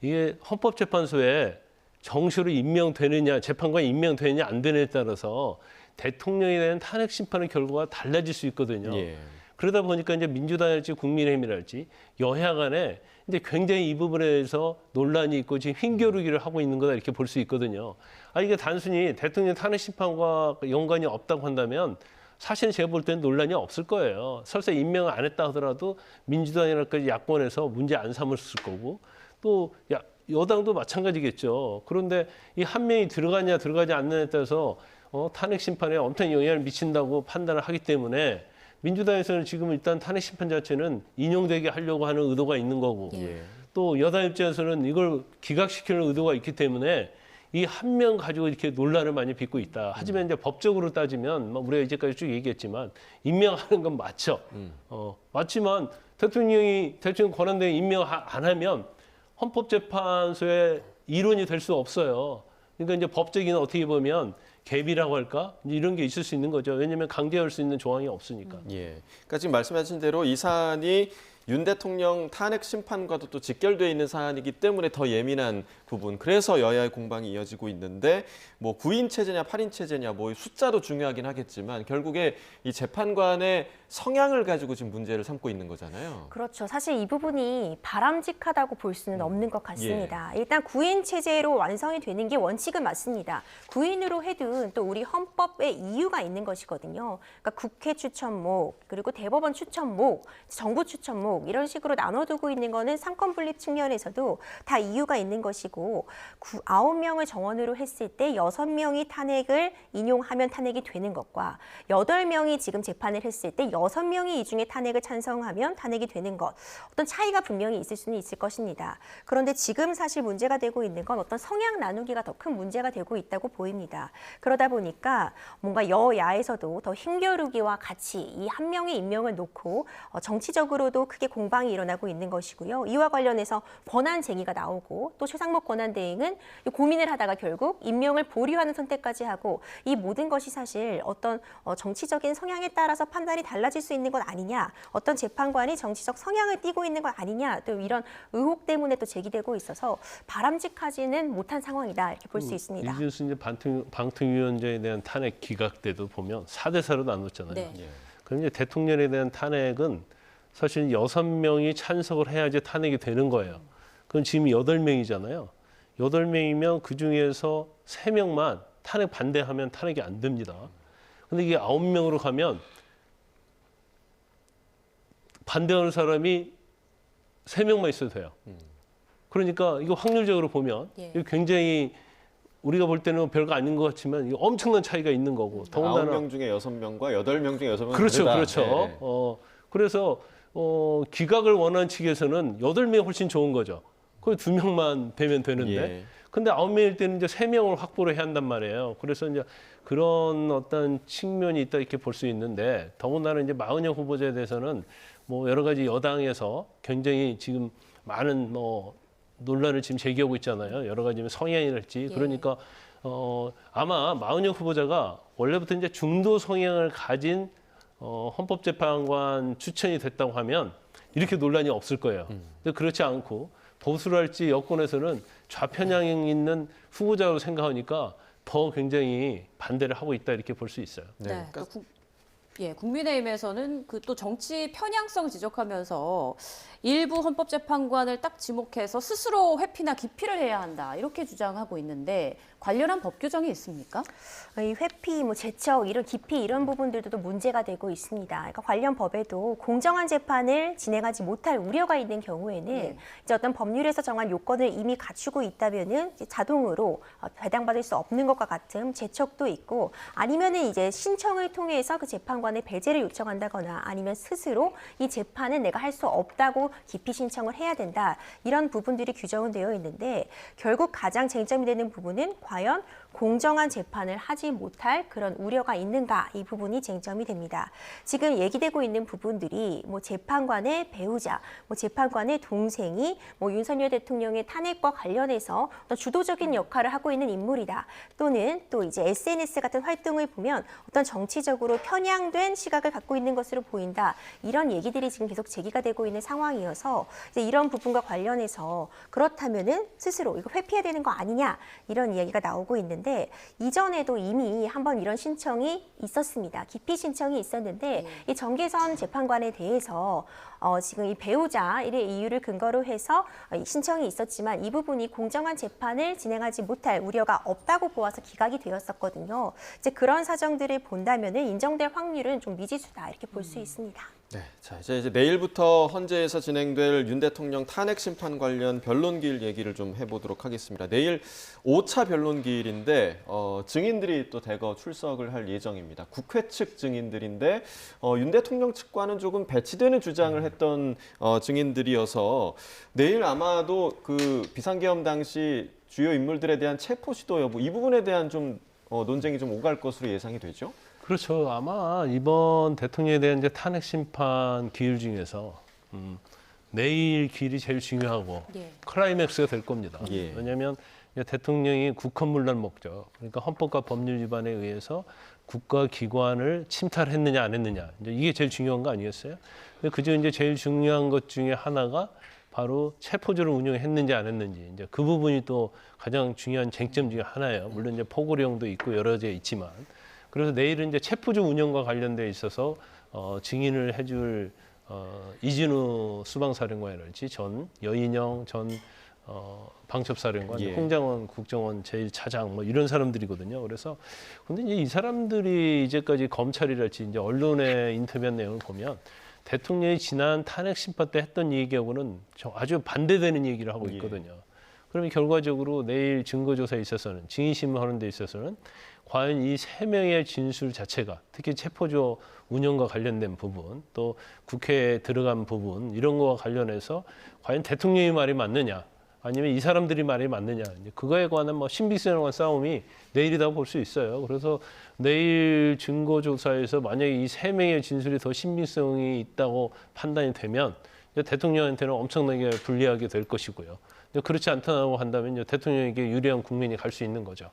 이게 헌법재판소에 정시로 임명되느냐, 재판관이 임명되느냐 안 되느냐에 따라서 대통령에 대한 탄핵 심판의 결과가 달라질 수 있거든요. 예. 그러다 보니까 이제 민주당이랄지 국민의힘이랄지 여야 간에 이제 굉장히 이 부분에 대해서 논란이 있고 지금 힘겨루기를 하고 있는 거다 이렇게 볼 수 있거든요. 이게 단순히 대통령 탄핵 심판과 연관이 없다고 한다면 사실은 제가 볼 때는 논란이 없을 거예요. 설사 임명을 안 했다 하더라도 민주당이랄지 야권에서 문제 안 삼았을 거고 또 여당도 마찬가지겠죠. 그런데 이 한 명이 들어가냐 들어가지 않느냐에 따라서 탄핵 심판에 엄청 영향을 미친다고 판단을 하기 때문에 민주당에서는 지금 일단 탄핵 심판 자체는 인용되게 하려고 하는 의도가 있는 거고 예. 또 여당 입장에서는 이걸 기각시키는 의도가 있기 때문에 이 한 명 가지고 이렇게 논란을 많이 빚고 있다. 하지만 이제 법적으로 따지면 우리가 이제까지 쭉 얘기했지만 임명하는 건 맞죠. 맞지만 대통령 권한대행 임명 안 하면 헌법재판소의 이론이 될 수 없어요. 그러니까 이제 법적인 어떻게 보면 갭이라고 할까? 이런 게 있을 수 있는 거죠. 왜냐하면 강제할 수 있는 조항이 없으니까. 예. 그러니까 지금 말씀하신 대로 이 사안이 윤 대통령 탄핵 심판과도 또 직결되어 있는 사안이기 때문에 더 예민한 부분. 그래서 여야의 공방이 이어지고 있는데 뭐 9인 체제냐 8인 체제냐 뭐 숫자도 중요하긴 하겠지만 결국에 이 재판관의 성향을 가지고 지금 문제를 삼고 있는 거잖아요. 그렇죠. 사실 이 부분이 바람직하다고 볼 수는 없는 것 같습니다. 일단 9인 체제로 완성이 되는 게 원칙은 맞습니다. 9인으로 해도 또 우리 헌법에 이유가 있는 것이거든요. 그러니까 국회 추천목, 그리고 대법원 추천목, 정부 추천목 이런 식으로 나눠두고 있는 거는 삼권 분립 측면에서도 다 이유가 있는 것이고 9명을 정원으로 했을 때 6명이 탄핵을 인용하면 탄핵이 되는 것과 8명이 지금 재판을 했을 때 6명이 이 중에 탄핵을 찬성하면 탄핵이 되는 것. 어떤 차이가 분명히 있을 수는 있을 것입니다. 그런데 지금 사실 문제가 되고 있는 건 어떤 성향 나누기가 더 큰 문제가 되고 있다고 보입니다. 그러다 보니까 뭔가 여야에서도 더 힘겨루기와 같이 이 한 명의 임명을 놓고 정치적으로도 크게 공방이 일어나고 있는 것이고요. 이와 관련해서 권한쟁의가 나오고 또 최상목 권한대행은 고민을 하다가 결국 임명을 보류하는 선택까지 하고 이 모든 것이 사실 어떤 정치적인 성향에 따라서 판단이 달라질 수 있는 건 아니냐, 어떤 재판관이 정치적 성향을 띠고 있는 건 아니냐, 또 이런 의혹 때문에 또 제기되고 있어서 바람직하지는 못한 상황이다 이렇게 볼 수 있습니다. 이준수 이제 방통위원장에 대한 탄핵 기각 때도 보면 4대4로 나눴잖아요. 네. 그럼 이제 대통령에 대한 탄핵은 사실 6명이 찬성을 해야지 탄핵이 되는 거예요. 그건 지금 8명이잖아요. 8명이면 그중에서 3명만 탄핵 반대하면 탄핵이 안 됩니다. 근데 이게 9명으로 가면 반대하는 사람이 3명만 있어도 돼요. 그러니까 이거 확률적으로 보면 이거 굉장히 우리가 볼 때는 별거 아닌 것 같지만 이거 엄청난 차이가 있는 거고. 더군다나 9명 중에 6명과 8명 중에 6명은 그렇죠, 다르다. 그렇죠. 네. 그래서 기각을 원하는 측에서는 8명이 훨씬 좋은 거죠. 거의 2명만 되면 되는데. 예. 근데 9명일 때는 이제 3명을 확보를 해야 한단 말이에요. 그래서 이제 그런 어떤 측면이 있다 이렇게 볼 수 있는데 더군다나 이제 마은혁 후보자에 대해서는 뭐 여러 가지 여당에서 굉장히 지금 많은 논란을 지금 제기하고 있잖아요. 여러 가지 성향이랄지. 그러니까 아마 마은혁 후보자가 원래부터 이제 중도 성향을 가진 헌법재판관 추천이 됐다고 하면 이렇게 논란이 없을 거예요. 근데 그렇지 않고 보수랄지 여권에서는 좌편향 있는 후보자로 생각하니까 더 굉장히 반대를 하고 있다 이렇게 볼 수 있어요. 네. 국민의힘에서는 그 또 정치 편향성 지적하면서 일부 헌법재판관을 딱 지목해서 스스로 회피나 기피를 해야 한다 이렇게 주장하고 있는데 관련한 법 규정이 있습니까? 이 회피, 제척, 이런 기피 이런 부분들도 문제가 되고 있습니다. 그러니까 관련 법에도 공정한 재판을 진행하지 못할 우려가 있는 경우에는 이제 어떤 법률에서 정한 요건을 이미 갖추고 있다면은 이제 자동으로 배당받을 수 없는 것과 같은 제척도 있고 아니면은 이제 신청을 통해서 그 재판관의 배제를 요청한다거나 아니면 스스로 이 재판은 내가 할 수 없다고 기피 신청을 해야 된다. 이런 부분들이 규정은 되어 있는데 결국 가장 쟁점이 되는 부분은 과연 공정한 재판을 하지 못할 그런 우려가 있는가 이 부분이 쟁점이 됩니다. 지금 얘기되고 있는 부분들이 재판관의 배우자, 재판관의 동생이 윤석열 대통령의 탄핵과 관련해서 어떤 주도적인 역할을 하고 있는 인물이다. 또는 또 이제 SNS 같은 활동을 보면 어떤 정치적으로 편향된 시각을 갖고 있는 것으로 보인다. 이런 얘기들이 지금 계속 제기가 되고 있는 상황이어서 이제 이런 부분과 관련해서 그렇다면은 스스로 이거 회피해야 되는 거 아니냐 이런 이야기가 나오고 있는데 이전에도 이미 한번 이런 신청이 있었습니다. 기피 신청이 있었는데 이 정계선 재판관에 대해서 지금 이 배우자의 이유를 근거로 해서 신청이 있었지만 이 부분이 공정한 재판을 진행하지 못할 우려가 없다고 보아서 기각이 되었었거든요. 이제 그런 사정들을 본다면은 인정될 확률은 좀 미지수다 이렇게 볼 수 있습니다. 네, 자 이제 내일부터 헌재에서 진행될 윤 대통령 탄핵 심판 관련 변론기일 얘기를 좀 해보도록 하겠습니다. 내일 5차 변론기일인데 증인들이 또 대거 출석을 할 예정입니다. 국회 측 증인들인데 윤 대통령 측과는 조금 배치되는 주장을 했던 증인들이어서 내일 아마도 그 비상계엄 당시 주요 인물들에 대한 체포 시도 여부 이 부분에 대한 좀 논쟁이 좀 오갈 것으로 예상이 되죠. 그렇죠. 아마 이번 대통령에 대한 이제 탄핵 심판 기일 중에서 내일 기일이 제일 중요하고 클라이맥스가 될 겁니다. 왜냐하면 대통령이 국헌문란 목적, 그러니까 헌법과 법률 위반에 의해서 국가기관을 침탈했느냐 안 했느냐, 이제 이게 제일 중요한 거 아니겠어요? 근데 그중 이제 제일 중요한 것 중에 하나가 바로 체포조를 운영했는지 안 했는지, 이제 그 부분이 또 가장 중요한 쟁점 중에 하나예요. 물론 이제 포고령도 있고 여러 개 있지만. 그래서 내일은 이제 체포조 운영과 관련돼 있어서 증인을 해줄 이진우 수방사령관이랄지 전 여인영 전 방첩사령관, 홍장원 국정원 제1차장 이런 사람들이거든요. 그래서 근데 이제 이 사람들이 이제까지 검찰이랄지 이제 언론에 인터뷰한 내용을 보면 대통령이 지난 탄핵 심판 때 했던 얘기하고는 아주 반대되는 얘기를 하고 있거든요. 그러면 결과적으로 내일 증거조사에 있어서는 증인신문하는 데 있어서는 과연 이 3명의 진술 자체가 특히 체포조 운영과 관련된 부분 또 국회에 들어간 부분 이런 거와 관련해서 과연 대통령의 말이 맞느냐 아니면 이 사람들이 말이 맞느냐 그거에 관한 신빙성한 싸움이 내일이라고 볼 수 있어요. 그래서 내일 증거조사에서 만약에 이 3명의 진술이 더 신빙성이 있다고 판단이 되면 대통령한테는 엄청나게 불리하게 될 것이고요. 그렇지 않다고 한다면 대통령에게 유리한 국면이 갈 수 있는 거죠.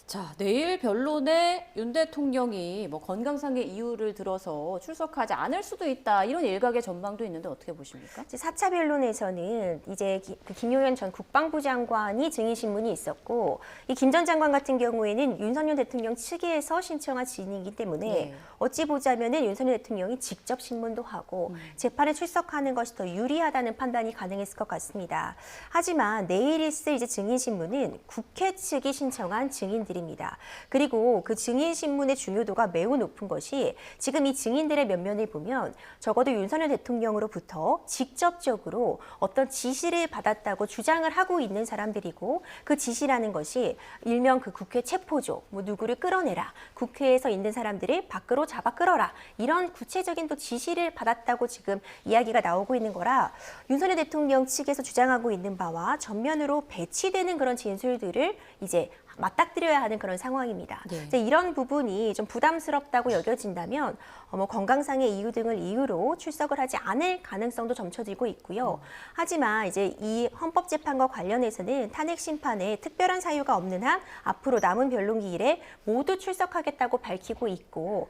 자, 내일 변론에 윤 대통령이 건강상의 이유를 들어서 출석하지 않을 수도 있다. 이런 일각의 전망도 있는데 어떻게 보십니까? 4차 변론에서는 이제 김용현 전 국방부 장관이 증인신문이 있었고 이 김 전 장관 같은 경우에는 윤석열 대통령 측에서 신청한 증인이기 때문에 어찌 보자면은 윤석열 대통령이 직접 신문도 하고 재판에 출석하는 것이 더 유리하다는 판단이 가능했을 것 같습니다. 하지만 내일 있을 이제 증인신문은 국회 측이 신청한 증인들 입니다. 그리고 그 증인신문의 중요도가 매우 높은 것이 지금 이 증인들의 면면을 보면 적어도 윤석열 대통령으로부터 직접적으로 어떤 지시를 받았다고 주장을 하고 있는 사람들이고 그 지시라는 것이 일명 그 국회 체포조, 누구를 끌어내라, 국회에서 있는 사람들을 밖으로 잡아 끌어라 이런 구체적인 또 지시를 받았다고 지금 이야기가 나오고 있는 거라 윤석열 대통령 측에서 주장하고 있는 바와 전면으로 배치되는 그런 진술들을 이제 맞닥뜨려야 하는 그런 상황입니다. 네. 이제 이런 부분이 좀 부담스럽다고 여겨진다면 뭐 건강상의 이유 등을 이유로 출석을 하지 않을 가능성도 점쳐지고 있고요. 하지만 이제 이 헌법재판과 관련해서는 탄핵 심판에 특별한 사유가 없는 한 앞으로 남은 변론기일에 모두 출석하겠다고 밝히고 있고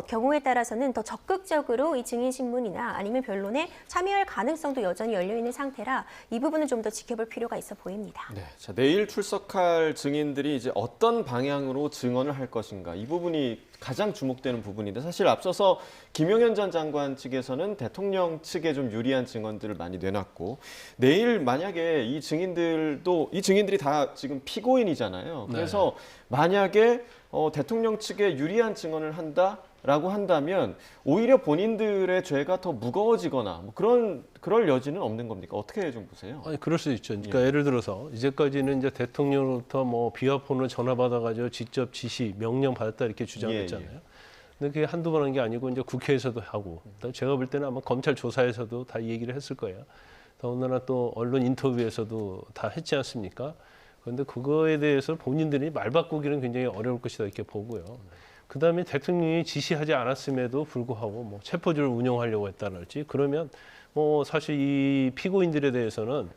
경우에 따라서는 더 적극적으로 이 증인 신문이나 아니면 변론에 참여할 가능성도 여전히 열려 있는 상태라 이 부분은 좀 더 지켜볼 필요가 있어 보입니다. 네, 자, 내일 출석할 증인들이 이제 어떤 방향으로 증언을 할 것인가 이 부분이 가장 주목되는 부분인데 사실 앞서서 김용현 전 장관 측에서는 대통령 측에 좀 유리한 증언들을 많이 내놨고 내일 만약에 이 증인들이 다 지금 피고인이잖아요. 그래서 만약에 대통령 측에 유리한 증언을 한다라고 한다면 오히려 본인들의 죄가 더 무거워지거나 뭐 그럴 여지는 없는 겁니까? 어떻게 좀 보세요? 아니 그럴 수 있죠. 그러니까 예를 들어서 이제까지는 이제 대통령으로부터 뭐 비화폰을 전화 받아가지고 직접 지시 명령 받았다 이렇게 주장했잖아요. 근데 그게 한두 번 한 게 아니고 이제 국회에서도 하고 제가 볼 때는 아마 검찰 조사에서도 다 얘기를 했을 거예요. 더군다나 또 언론 인터뷰에서도 다 했지 않습니까? 그런데 그거에 대해서 본인들이 말 바꾸기는 굉장히 어려울 것이다 이렇게 보고요. 그다음에 대통령이 지시하지 않았음에도 불구하고 뭐 체포조를 운영하려고 했다랄지 그러면 뭐 사실 이 피고인들에 대해서는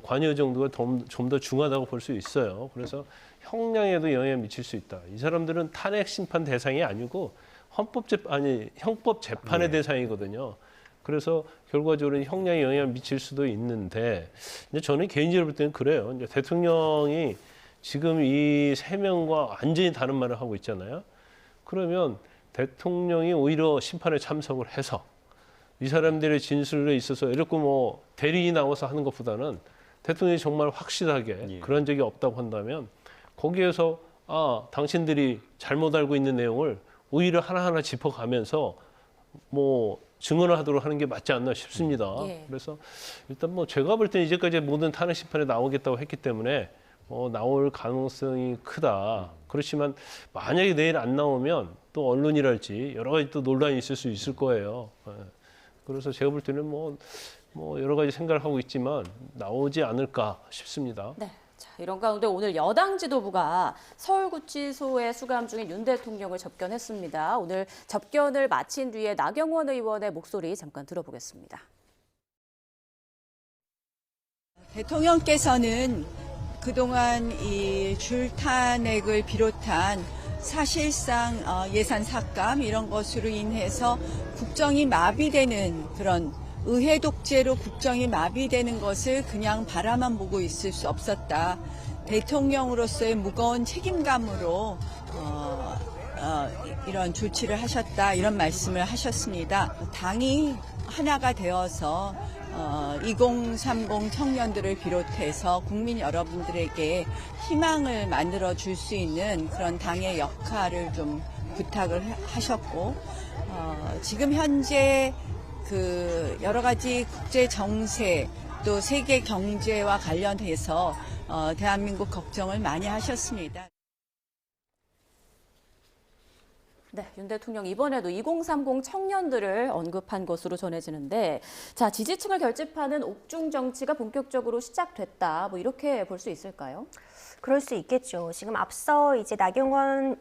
관여 정도가 좀 더 중하다고 볼 수 있어요. 그래서 형량에도 영향을 미칠 수 있다. 이 사람들은 탄핵 심판 대상이 아니고 형법 재판의 대상이거든요. 그래서 결과적으로 형량에 영향을 미칠 수도 있는데 근데 저는 개인적으로 볼 때는 그래요. 이제 대통령이 지금 이 세 명과 완전히 다른 말을 하고 있잖아요. 그러면 대통령이 오히려 심판에 참석을 해서 이 사람들의 진술에 있어서 이렇게 뭐 대리인이 나와서 하는 것보다는 대통령이 정말 확실하게 그런 적이 없다고 한다면 거기에서 당신들이 잘못 알고 있는 내용을 오히려 하나하나 짚어가면서 뭐 증언을 하도록 하는 게 맞지 않나 싶습니다. 그래서 일단 뭐 제가 볼 때는 이제까지 모든 탄핵 심판에 나오겠다고 했기 때문에 나올 가능성이 크다. 그렇지만 만약에 내일 안 나오면 또 언론이랄지 여러 가지 또 논란이 있을 수 있을 거예요. 그래서 제가 볼 때는 뭐 여러 가지 생각을 하고 있지만 나오지 않을까 싶습니다. 네. 자, 이런 가운데 오늘 여당 지도부가 서울구치소에 수감 중인 윤 대통령을 접견했습니다. 오늘 접견을 마친 뒤에 나경원 의원의 목소리 잠깐 들어보겠습니다. 대통령께서는 그동안 이 줄탄핵을 비롯한 사실상 예산 삭감 이런 것으로 인해서 국정이 마비되는 그런 의회 독재로 국정이 마비되는 것을 그냥 바라만 보고 있을 수 없었다. 대통령으로서의 무거운 책임감으로 이런 조치를 하셨다. 이런 말씀을 하셨습니다. 당이 하나가 되어서 2030 청년들을 비롯해서 국민 여러분들에게 희망을 만들어 줄 수 있는 그런 당의 역할을 좀 부탁을 하셨고 지금 현재 그 여러 가지 국제 정세 또 세계 경제와 관련해서 대한민국 걱정을 많이 하셨습니다. 네, 윤 대통령 이번에도 2030 청년들을 언급한 것으로 전해지는데 자, 지지층을 결집하는 옥중 정치가 본격적으로 시작됐다. 뭐 이렇게 볼 수 있을까요? 그럴 수 있겠죠. 지금 앞서 이제 나경원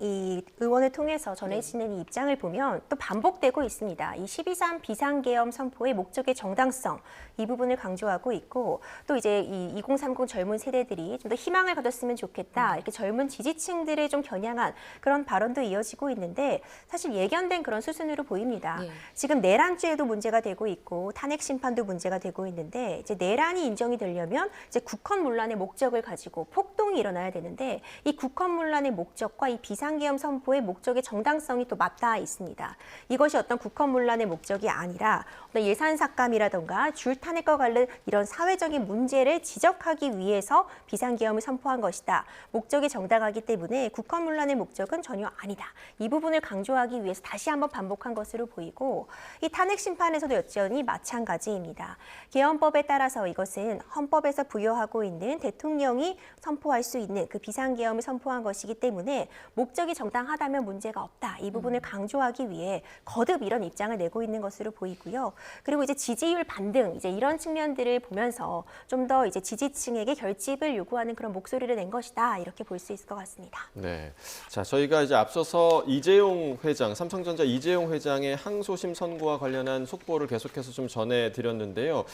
의원을 통해서 전해지는 이 입장을 보면 또 반복되고 있습니다. 이 12.3 비상계엄 선포의 목적의 정당성 이 부분을 강조하고 있고 또 이제 이 2030 젊은 세대들이 좀 더 희망을 가졌으면 좋겠다. 이렇게 젊은 지지층들을 좀 겨냥한 그런 발언도 이어지고 있는데 사실 예견된 그런 수순으로 보입니다. 지금 내란죄도 문제가 되고 있고 탄핵 심판도 문제가 되고 있는데 이제 내란이 인정이 되려면 이제 국헌문란의 목적을 가지고 폭동이 일어나야 되는데 이 국헌문란의 목적과 이 비상계엄 선포의 목적의 정당성이 또 맞닿아 있습니다. 이것이 어떤 국헌문란의 목적이 아니라 어떤 예산 삭감이라던가 줄탄핵과 관련 이런 사회적인 문제를 지적하기 위해서 비상계엄을 선포한 것이다. 목적이 정당하기 때문에 국헌문란의 목적은 전혀 아니다. 이 부분을 강조하기 위해서 다시 한번 반복한 것으로 보이고 이 탄핵 심판에서도 여전히 마찬가지입니다. 개헌법에 따라서 이것은 헌법에서 부여하고 있는 대통령이 선포할 수 있는 그 비상계엄을 선포한 것이기 때문에 목적이 정당하다면 문제가 없다. 이 부분을 강조하기 위해 거듭 이런 입장을 내고 있는 것으로 보이고요. 그리고 이제 지지율 반등 이제 이런 측면들을 보면서 좀 더 이제 지지층에게 결집을 요구하는 그런 목소리를 낸 것이다. 이렇게 볼 수 있을 것 같습니다. 네. 자, 저희가 이제 앞서서 이재용 회장, 삼성전자 이재용 회장의 항소심 선고와 관련한 속보를 계속해서 좀 전해드렸는데요.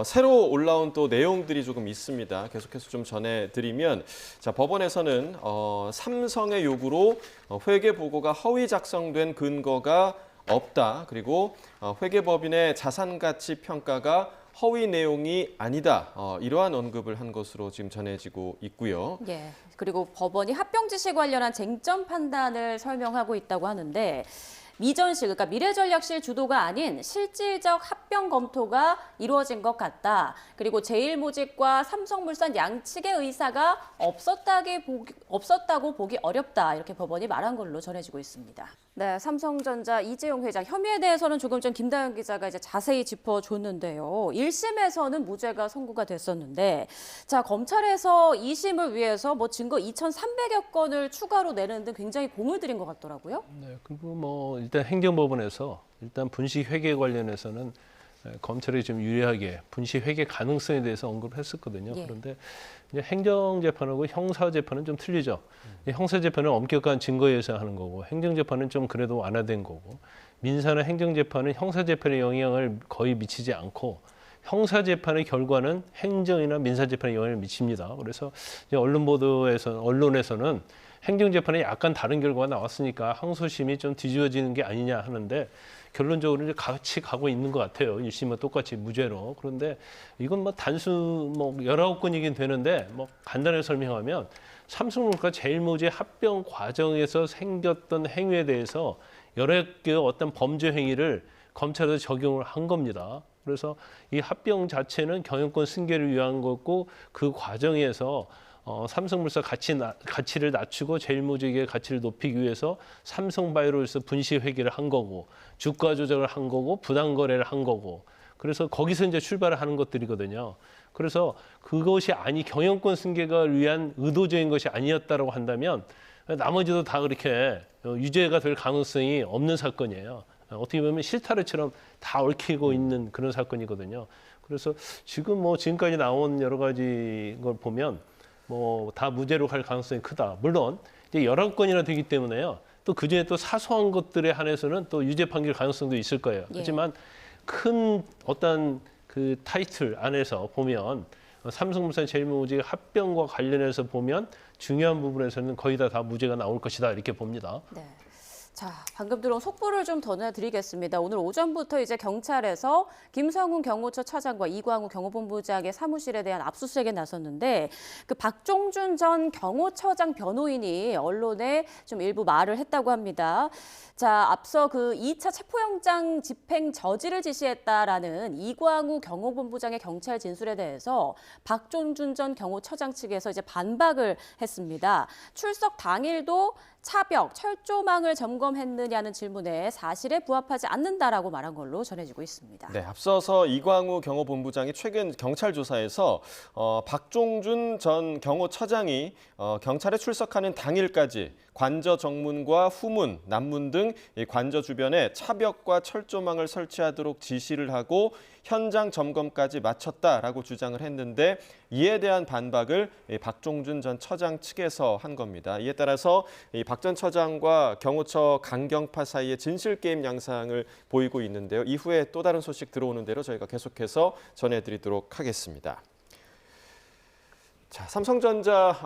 새로 올라온 또 내용들이 조금 있습니다. 계속해서 좀 전해드리면, 자, 법원에서는 삼성의 요구로 회계 보고가 허위 작성된 근거가 없다. 그리고 회계법인의 자산 가치 평가가 허위 내용이 아니다. 이러한 언급을 한 것으로 지금 전해지고 있고요. 예. 그리고 법원이 합병 지시 관련한 쟁점 판단을 설명하고 있다고 하는데 미전실, 그러니까 미래전략실 주도가 아닌 실질적 합병 검토가 이루어진 것 같다. 그리고 제일모직과 삼성물산 양측의 의사가 없었다고 보기 어렵다. 이렇게 법원이 말한 걸로 전해지고 있습니다. 네, 삼성전자 이재용 회장 혐의에 대해서는 조금 전 김다현 기자가 이제 자세히 짚어줬는데요. 1심에서는 무죄가 선고가 됐었는데, 자, 검찰에서 2심을 위해서 뭐 증거 2,300여 건을 추가로 내는 등 굉장히 공을 들인 것 같더라고요. 네, 그리고 뭐 일단 행정법원에서 일단 분식 회계 관련해서는 검찰이 좀 유리하게 분식 회계 가능성에 대해서 언급을 했었거든요. 예. 그런데 이제 행정재판하고 형사재판은 좀 틀리죠. 형사재판은 엄격한 증거에 의해서 하는 거고 행정재판은 좀 그래도 완화된 거고 민사나 행정재판은 형사재판에 영향을 거의 미치지 않고 형사재판의 결과는 행정이나 민사재판에 영향을 미칩니다. 그래서 이제 언론에서는 행정재판에 약간 다른 결과가 나왔으니까 항소심이 좀 뒤집어지는 게 아니냐 하는데 결론적으로 이제 같이 가고 있는 것 같아요. 1심은 똑같이 무죄로. 그런데 이건 뭐 단순 19건이긴 되는데 뭐 간단하게 설명하면 삼성물과 제일모직 합병 과정에서 생겼던 행위에 대해서 여러 개의 어떤 범죄 행위를 검찰에서 적용을 한 겁니다. 그래서 이 합병 자체는 경영권 승계를 위한 거고 그 과정에서 삼성물산 가치를 낮추고 제일모직의 가치를 높이기 위해서 삼성바이오로에서 분식 회계를 한 거고 주가 조작을 한 거고 부당 거래를 한 거고 그래서 거기서 이제 출발을 하는 것들이거든요. 그래서 그것이 경영권 승계가 위한 의도적인 것이 아니었다라고 한다면 나머지도 다 그렇게 유죄가 될 가능성이 없는 사건이에요. 어떻게 보면 실타래처럼 다 얽히고 있는 그런 사건이거든요. 그래서 지금까지 나온 여러 가지 걸 보면 다 무죄로 갈 가능성이 크다. 물론 이제 19건이나 되기 때문에요. 또 그중에 또 사소한 것들에 한해서는 또 유죄 판결 가능성도 있을 거예요. 예. 하지만 큰 어떤 그 타이틀 안에서 보면 삼성물산 제일모직 합병과 관련해서 보면 중요한 부분에서는 거의 다 무죄가 나올 것이다 이렇게 봅니다. 네. 자, 방금 들어온 속보를 좀 전해드리겠습니다. 오늘 오전부터 이제 경찰에서 김성훈 경호처 차장과 이광우 경호본부장의 사무실에 대한 압수수색에 나섰는데 그 박종준 전 경호처장 변호인이 언론에 좀 일부 말을 했다고 합니다. 자, 앞서 그 2차 체포영장 집행 저지를 지시했다라는 이광우 경호본부장의 경찰 진술에 대해서 박종준 전 경호처장 측에서 이제 반박을 했습니다. 출석 당일도 차벽, 철조망을 점검했느냐는 질문에 사실에 부합하지 않는다라고 말한 걸로 전해지고 있습니다. 네, 앞서서 이광우 경호본부장이 최근 경찰 조사에서 박종준 전 경호처장이 경찰에 출석하는 당일까지 관저 정문과 후문, 남문 등 이 관저 주변에 차벽과 철조망을 설치하도록 지시를 하고 현장 점검까지 마쳤다라고 주장을 했는데 이에 대한 반박을 박종준 전 처장 측에서 한 겁니다. 이에 따라서 박 전 처장과 경호처 강경파 사이의 진실 게임 양상을 보이고 있는데요. 이후에 또 다른 소식 들어오는 대로 저희가 계속해서 전해드리도록 하겠습니다. 자, 삼성전자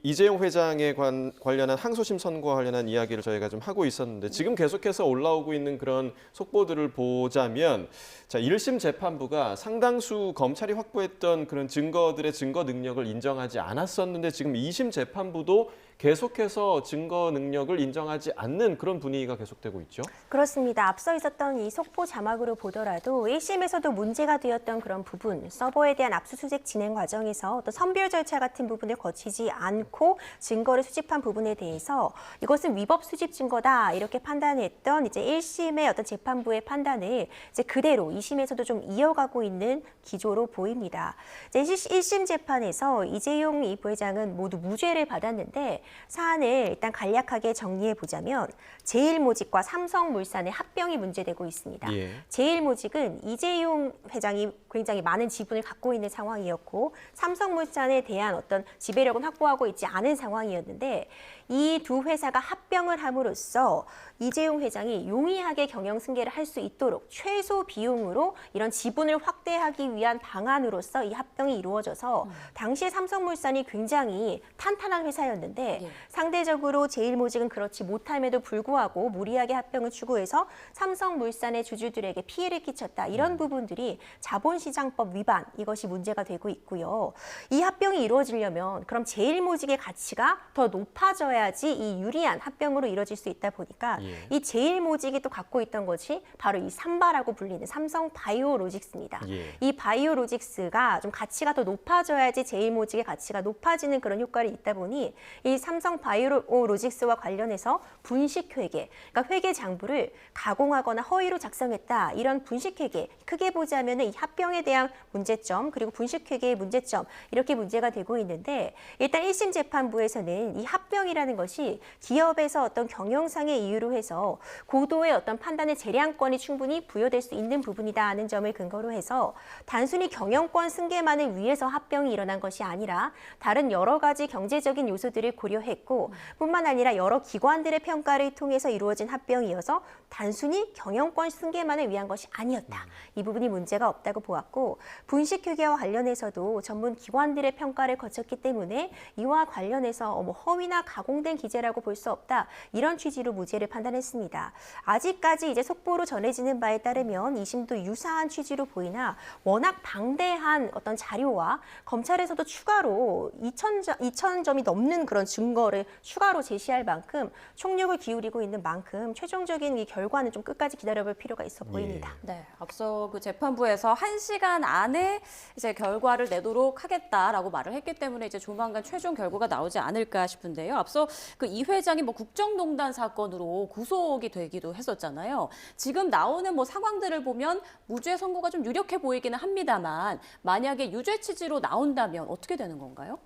이재용 회장에 관련한 항소심 선고와 관련한 이야기를 저희가 좀 하고 있었는데 지금 계속해서 올라오고 있는 그런 속보들을 보자면 자, 1심 재판부가 상당수 검찰이 확보했던 그런 증거들의 증거 능력을 인정하지 않았었는데 지금 2심 재판부도 계속해서 증거 능력을 인정하지 않는 그런 분위기가 계속되고 있죠. 그렇습니다. 앞서 있었던 이 속보 자막으로 보더라도 1심에서도 문제가 되었던 그런 부분, 서버에 대한 압수수색 진행 과정에서 또 선별 절차 같은 부분을 거치지 않고 증거를 수집한 부분에 대해서 이것은 위법 수집 증거다 이렇게 판단했던 이제 1심의 어떤 재판부의 판단을 이제 그대로 2심에서도 좀 이어가고 있는 기조로 보입니다. 이제 1심 재판에서 이재용 이 부회장은 모두 무죄를 받았는데 사안을 일단 간략하게 정리해 보자면 제일모직과 삼성물산의 합병이 문제되고 있습니다. 예. 제일모직은 이재용 회장이 굉장히 많은 지분을 갖고 있는 상황이었고 삼성물산에 대한 어떤 지배력은 확보하고 있지 않은 상황이었는데 이 두 회사가 합병을 함으로써 이재용 회장이 용이하게 경영 승계를 할 수 있도록 최소 비용으로 이런 지분을 확대하기 위한 방안으로서 이 합병이 이루어져서 당시에 삼성물산이 굉장히 탄탄한 회사였는데 상대적으로 제일모직은 그렇지 못함에도 불구하고 무리하게 합병을 추구해서 삼성물산의 주주들에게 피해를 끼쳤다. 이런 부분들이 자본시장법 위반 이것이 문제가 되고 있고요. 이 합병이 이루어지려면 그럼 제일모직의 가치가 더 높아져야지 이 유리한 합병으로 이루어질 수 있다 보니까 이 제일모직이 또 갖고 있던 것이 바로 이 삼바라고 불리는 삼성바이오로직스입니다. 이 바이오로직스가 좀 가치가 더 높아져야지 제일모직의 가치가 높아지는 그런 효과를 있다 보니 이 삼성바이오로직스와 관련해서 분식회계, 그러니까 회계 장부를 가공하거나 허위로 작성했다. 이런 분식회계, 크게 보자면 이 합병에 대한 문제점 그리고 분식회계의 문제점 이렇게 문제가 되고 있는데 일단 1심 재판부에서는 이 합병이라는 것이 기업에서 어떤 경영상의 이유로 해서 고도의 어떤 판단의 재량권이 충분히 부여될 수 있는 부분이다 하는 점을 근거로 해서 단순히 경영권 승계만을 위해서 합병이 일어난 것이 아니라 다른 여러 가지 경제적인 요소들을 고려했고 뿐만 아니라 여러 기관들의 평가를 통해서 이루어진 합병이어서 단순히 경영권 승계만을 위한 것이 아니었다. 이 부분이 문제가 없다고 보았고 분식회계와 관련해서도 전문 기관들의 평가를 거쳤기 때문에 이와 관련해서 허위나 가공된 기재라고 볼 수 없다. 이런 취지로 무죄를 판단했습니다. 아직까지 이제 속보로 전해지는 바에 따르면 2심도 유사한 취지로 보이나 워낙 방대한 어떤 자료와 검찰에서도 추가로 2,000점이 넘는 그런 증거를 추가로 제시할 만큼 총력을 기울이고 있는 만큼 최종적인 이 결과는 좀 끝까지 기다려볼 필요가 있어 보입니다. 네, 앞서 그 재판부에서 1시간 안에 이제 결과를 내도록 하겠다라고 말을 했기 때문에 이제 조만간 최종 결과가 나오지 않을까 싶은데요. 앞서 그 이 회장이 뭐 국정농단 사건으로 구속이 되기도 했었잖아요. 지금 나오는 뭐 상황들을 보면 무죄 선고가 좀 유력해 보이기는 합니다만 만약에 유죄 취지로 나온다면 어떻게 되는 건가요?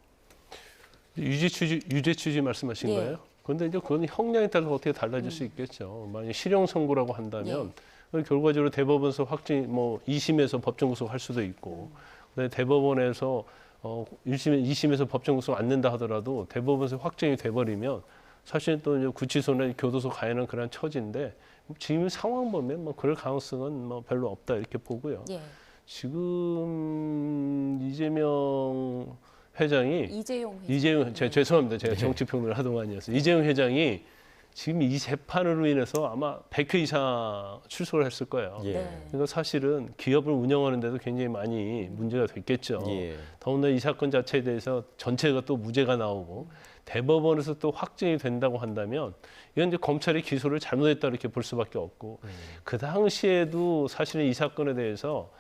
유죄 취지 말씀하신 거예요? 그런데 이제 그건 형량에 따라서 어떻게 달라질 수 있겠죠. 만약 실형 선고라고 한다면 결과적으로 대법원에서 확정, 뭐 2심에서 법정 구속할 수도 있고, 대법원에서 1심, 2심에서 법정 구속 안 된다 하더라도 대법원에서 확정이 돼버리면 사실 또 이제 구치소나 교도소 가야하는 그런 처지인데 지금 상황 보면 뭐 그럴 가능성은 뭐 별로 없다 이렇게 보고요. 지금 이재명 회장이 죄송합니다. 제가 정치평론을 하도 많이 했어요. 이재용 회장이 지금 이 재판으로 인해서 아마 100회 이상 출소를 했을 거예요. 그러니까 사실은 기업을 운영하는 데도 굉장히 많이 문제가 됐겠죠. 더군다나 이 사건 자체에 대해서 전체가 또 무죄가 나오고 대법원에서 또 확정이 된다고 한다면 이건 이제 검찰이 기소를 잘못했다 이렇게 볼 수밖에 없고 그 당시에도 사실은 이 사건에 대해서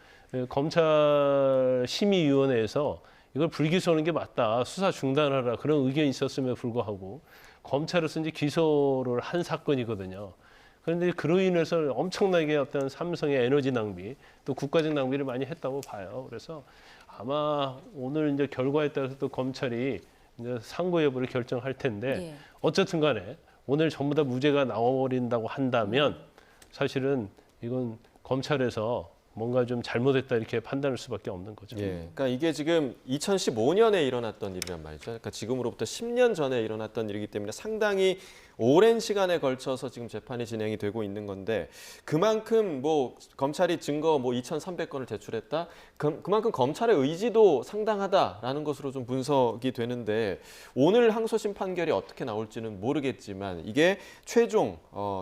검찰 심의위원회에서 이걸 불기소하는 게 맞다. 수사 중단하라. 그런 의견이 있었음에도 불구하고 검찰에서 이제 기소를 한 사건이거든요. 그런데 그로 인해서 엄청나게 어떤 삼성의 에너지 낭비, 또 국가적 낭비를 많이 했다고 봐요. 그래서 아마 오늘 이제 결과에 따라서 또 검찰이 이제 상고 여부를 결정할 텐데 어쨌든 간에 오늘 전부 다 무죄가 나와버린다고 한다면 사실은 이건 검찰에서 뭔가 좀 잘못했다 이렇게 판단할 수밖에 없는 거죠. 그러니까 이게 지금 2015년에 일어났던 일이란 말이죠. 그러니까 지금으로부터 10년 전에 일어났던 일이기 때문에 상당히 오랜 시간에 걸쳐서 지금 재판이 진행이 되고 있는 건데 그만큼 뭐 검찰이 증거 뭐 2,300건을 제출했다. 그만큼 검찰의 의지도 상당하다라는 것으로 좀 분석이 되는데 오늘 항소심 판결이 어떻게 나올지는 모르겠지만 이게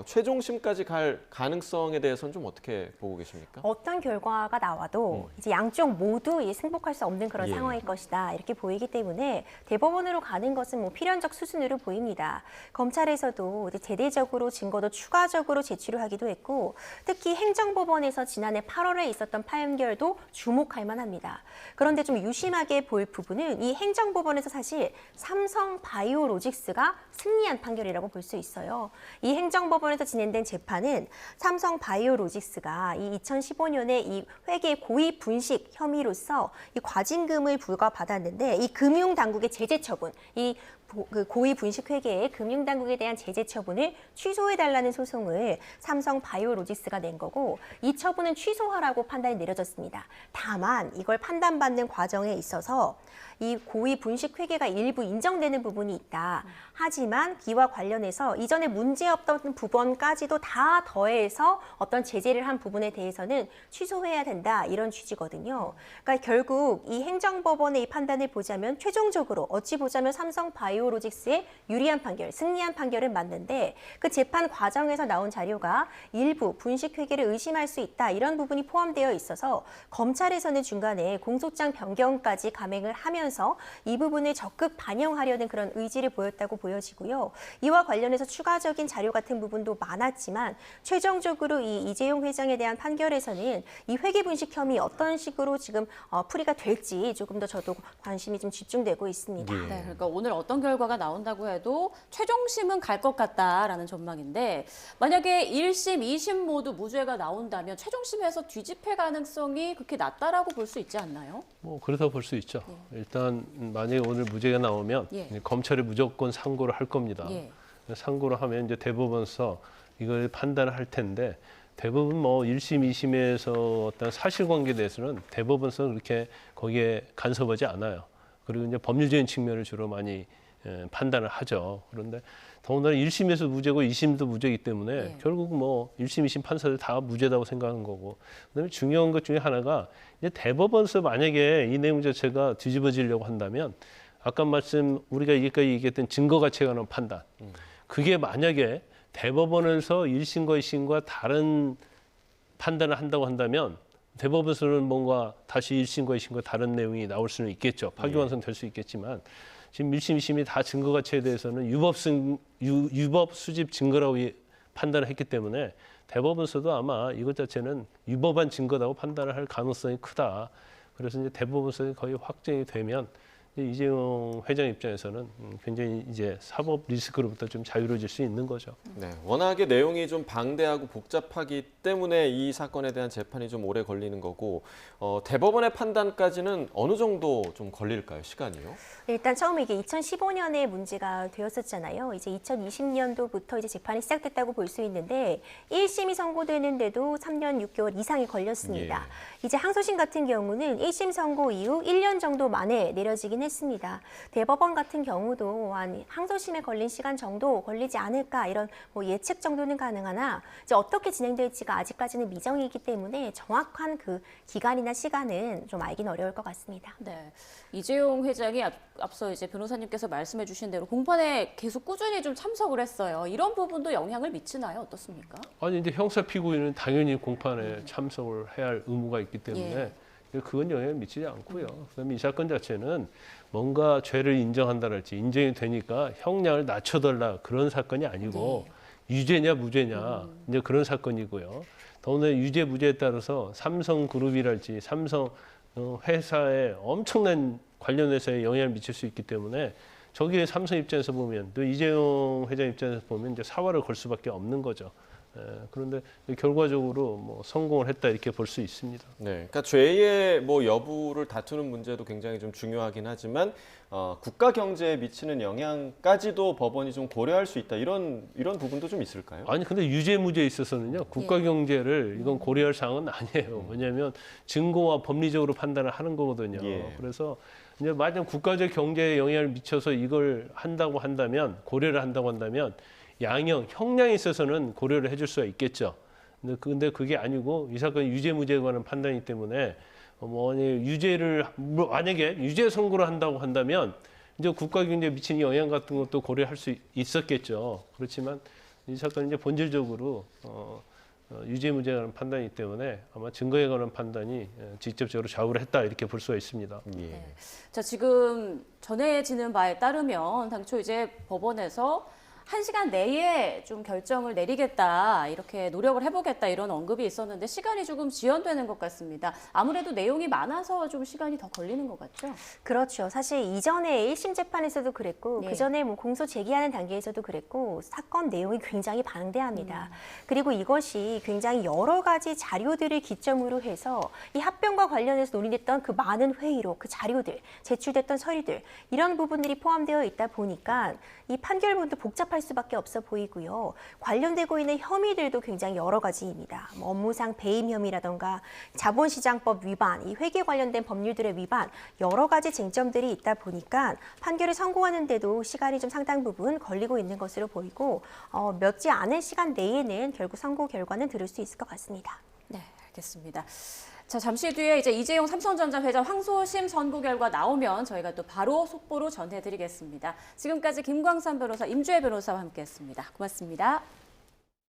최종심까지 갈 가능성에 대해서는 좀 어떻게 보고 계십니까? 어떤 결과가 나와도 이제 양쪽 모두 승복할 수 없는 그런 예. 상황일 것이다 이렇게 보이기 때문에 대법원으로 가는 것은 뭐 필연적 수순으로 보입니다. 검찰에서도 이제 제대적으로 증거도 추가적으로 제출을 하기도 했고 특히 행정법원에서 지난해 8월에 있었던 판결도 주목할 만합니다. 그런데 좀 유심하게 볼 부분은 이 행정법원에서 사실 삼성바이오로직스가 승리한 판결이라고 볼 수 있어요. 이 행정법원에서 진행된 재판은 삼성바이오로직스가 이 2015년에 이 회계 고의 분식 혐의로서 이 과징금을 부과받았는데 이 금융당국의 제재 처분, 그 고의 분식 회계의 금융당국에 대한 제재 처분을 취소해달라는 소송을 삼성바이오로직스가 낸 거고 이 처분은 취소하라고 판단이 내려졌습니다. 다만 이걸 판단받는 과정에 있어서 이 고의 분식 회계가 일부 인정되는 부분이 있다. 하지만 이와 관련해서 이전에 문제없던 부분까지도 다 더해서 어떤 제재를 한 부분에 대해서는 취소해야 된다. 이런 취지거든요. 그러니까 결국 이 행정법원의 이 판단을 보자면 최종적으로 어찌 보자면 삼성바이오로직스의 유리한 판결, 승리한 판결은 맞는데 그 재판 과정에서 나온 자료가 일부 분식 회계를 의심할 수 있다. 이런 부분이 포함되어 있어서 검찰에서는 중간에 공소장 변경까지 감행을 하면서 이 부분을 적극 반영하려는 그런 의지를 보였다고 보여지고요. 이와 관련해서 추가적인 자료 같은 부분도 많았지만 최종적으로 이 이재용 회장에 대한 판결에서는 이 회계 분식 혐의 어떤 식으로 지금 풀이가 될지 조금 더 저도 관심이 좀 집중되고 있습니다. 네, 그러니까 오늘 어떤 결과가 나온다고 해도 최종심은 갈 것 같다라는 전망인데 만약에 1심, 2심 모두 무죄가 나온다면 최종심에서 뒤집힐 가능성이 그렇게 낮다라고 볼 수 있지 않나요? 뭐 그렇다고 볼 수 있죠. 일단 만약에 오늘 무죄가 나오면 검찰이 무조건 상고를 할 겁니다. 상고를 하면 이제 대법원서 이걸 판단을 할 텐데 대부분 뭐 1심, 2심에서 어떤 사실관계에 대해서는 대법원서 그렇게 거기에 간섭하지 않아요. 그리고 이제 법률적인 측면을 주로 많이 판단을 하죠. 그런데 더군다나 1심에서 무죄고 2심도 무죄이기 때문에 결국 뭐 1심, 2심 판사들 다 무죄다고 생각하는 거고 그다음에 중요한 것 중에 하나가 이제 대법원서 만약에 이 내용 자체가 뒤집어지려고 한다면 아까 우리가 여기까지 얘기했던 증거 가치에 관한 판단 그게 만약에 대법원에서 1심과 2심과 다른 판단을 한다고 한다면 대법원에서는 뭔가 다시 1심과 2심과 다른 내용이 나올 수는 있겠죠. 파기환송될 수 있겠지만 지금 1심, 2심이 다 증거 가치에 대해서는 유법 수집 증거라고 판단을 했기 때문에 대법원에서도 아마 이것 자체는 위법한 증거라고 판단을 할 가능성이 크다. 그래서 이제 대법원에서 거의 확정이 되면 이재용 회장 입장에서는 굉장히 이제 사법 리스크로부터 좀 자유로워질 수 있는 거죠. 네, 워낙에 내용이 좀 방대하고 복잡하기 때문에 이 사건에 대한 재판이 좀 오래 걸리는 거고 대법원의 판단까지는 어느 정도 좀 걸릴까요, 시간이요? 일단 처음에 이게 2015년에 문제가 되었었잖아요. 이제 2020년도부터 이제 재판이 시작됐다고 볼 수 있는데 1심이 선고되는데도 3년 6개월 이상이 걸렸습니다. 이제 항소심 같은 경우는 1심 선고 이후 1년 정도 만에 내려지긴 했습니다. 대법원 같은 경우도 한 항소심에 걸린 시간 정도 걸리지 않을까 이런 뭐 예측 정도는 가능하나 이제 어떻게 진행될지가 아직까지는 미정이기 때문에 정확한 그 기간이나 시간은 좀 알긴 어려울 것 같습니다. 네, 이재용 회장이 앞서 이제 변호사님께서 말씀해주신 대로 공판에 계속 꾸준히 좀 참석을 했어요. 이런 부분도 영향을 미치나요? 어떻습니까? 아니 이제 형사 피고인은 당연히 공판에 참석을 해야 할 의무가 있기 때문에 그건 영향을 미치지 않고요. 그다음에 이 사건 자체는 뭔가 죄를 인정한다랄지 인정이 되니까 형량을 낮춰달라 그런 사건이 아니고 유죄냐 무죄냐 이제 그런 사건이고요. 더군다나 유죄 무죄에 따라서 삼성그룹이랄지 삼성 회사에 엄청난 관련 회사에 영향을 미칠 수 있기 때문에 저기에 삼성 입장에서 보면 또 이재용 회장 입장에서 보면 이제 사활을 걸 수밖에 없는 거죠. 그런데 결과적으로 뭐 성공을 했다 이렇게 볼 수 있습니다. 네, 그러니까 죄의 뭐 여부를 다투는 문제도 굉장히 좀 중요하긴 하지만 국가 경제에 미치는 영향까지도 법원이 좀 고려할 수 있다 이런 부분도 좀 있을까요? 아니 근데 유죄 무죄에 있어서는요 국가 경제를 이건 고려할 사항은 아니에요. 왜냐하면 증거와 법리적으로 판단을 하는 거거든요. 그래서 이제 만약 국가적 경제에 영향을 미쳐서 이걸 한다고 한다면 고려를 한다고 한다면 양형, 형량에 있어서는 고려를 해줄 수가 있겠죠. 근데 그게 아니고 이 사건이 유죄무죄에 관한 판단이기 때문에 만약에 유죄 선고를 한다고 한다면 이제 국가 경제에 미치는 영향 같은 것도 고려할 수 있었겠죠. 그렇지만 이 사건은 이제 본질적으로 유죄무죄에 관한 판단이기 때문에 아마 증거에 관한 판단이 직접적으로 좌우를 했다 이렇게 볼 수가 있습니다. 네. 자, 지금 전해지는 바에 따르면 당초 이제 법원에서 1시간 내에 좀 결정을 내리겠다, 이렇게 노력을 해보겠다 이런 언급이 있었는데 시간이 조금 지연되는 것 같습니다. 아무래도 내용이 많아서 좀 시간이 더 걸리는 것 같죠? 그렇죠. 사실 이전에 1심 재판에서도 그랬고 네. 그 전에 뭐 공소 제기하는 단계에서도 그랬고 사건 내용이 굉장히 방대합니다. 그리고 이것이 굉장히 여러 가지 자료들을 기점으로 해서 이 합병과 관련해서 논의됐던 그 많은 회의록, 그 자료들, 제출됐던 서류들 이런 부분들이 포함되어 있다 보니까 이 판결문도 복잡할 수밖에 없어 보이고요. 관련되고 있는 혐의들도 굉장히 여러 가지입니다. 뭐 업무상 배임 혐의라던가 자본시장법 위반, 이 회계 관련된 법률들의 위반, 여러 가지 쟁점들이 있다 보니까 판결을 선고하는데도 시간이 좀 상당 부분 걸리고 있는 것으로 보이고 몇지 않은 시간 내에는 결국 선고 결과는 들을 수 있을 것 같습니다. 네, 알겠습니다. 자, 잠시 뒤에 이제 이재용 삼성전자 회장 항소심 선고 결과 나오면 저희가 또 바로 속보로 전해드리겠습니다. 지금까지 김광산 변호사, 임주혜 변호사와 함께했습니다. 고맙습니다.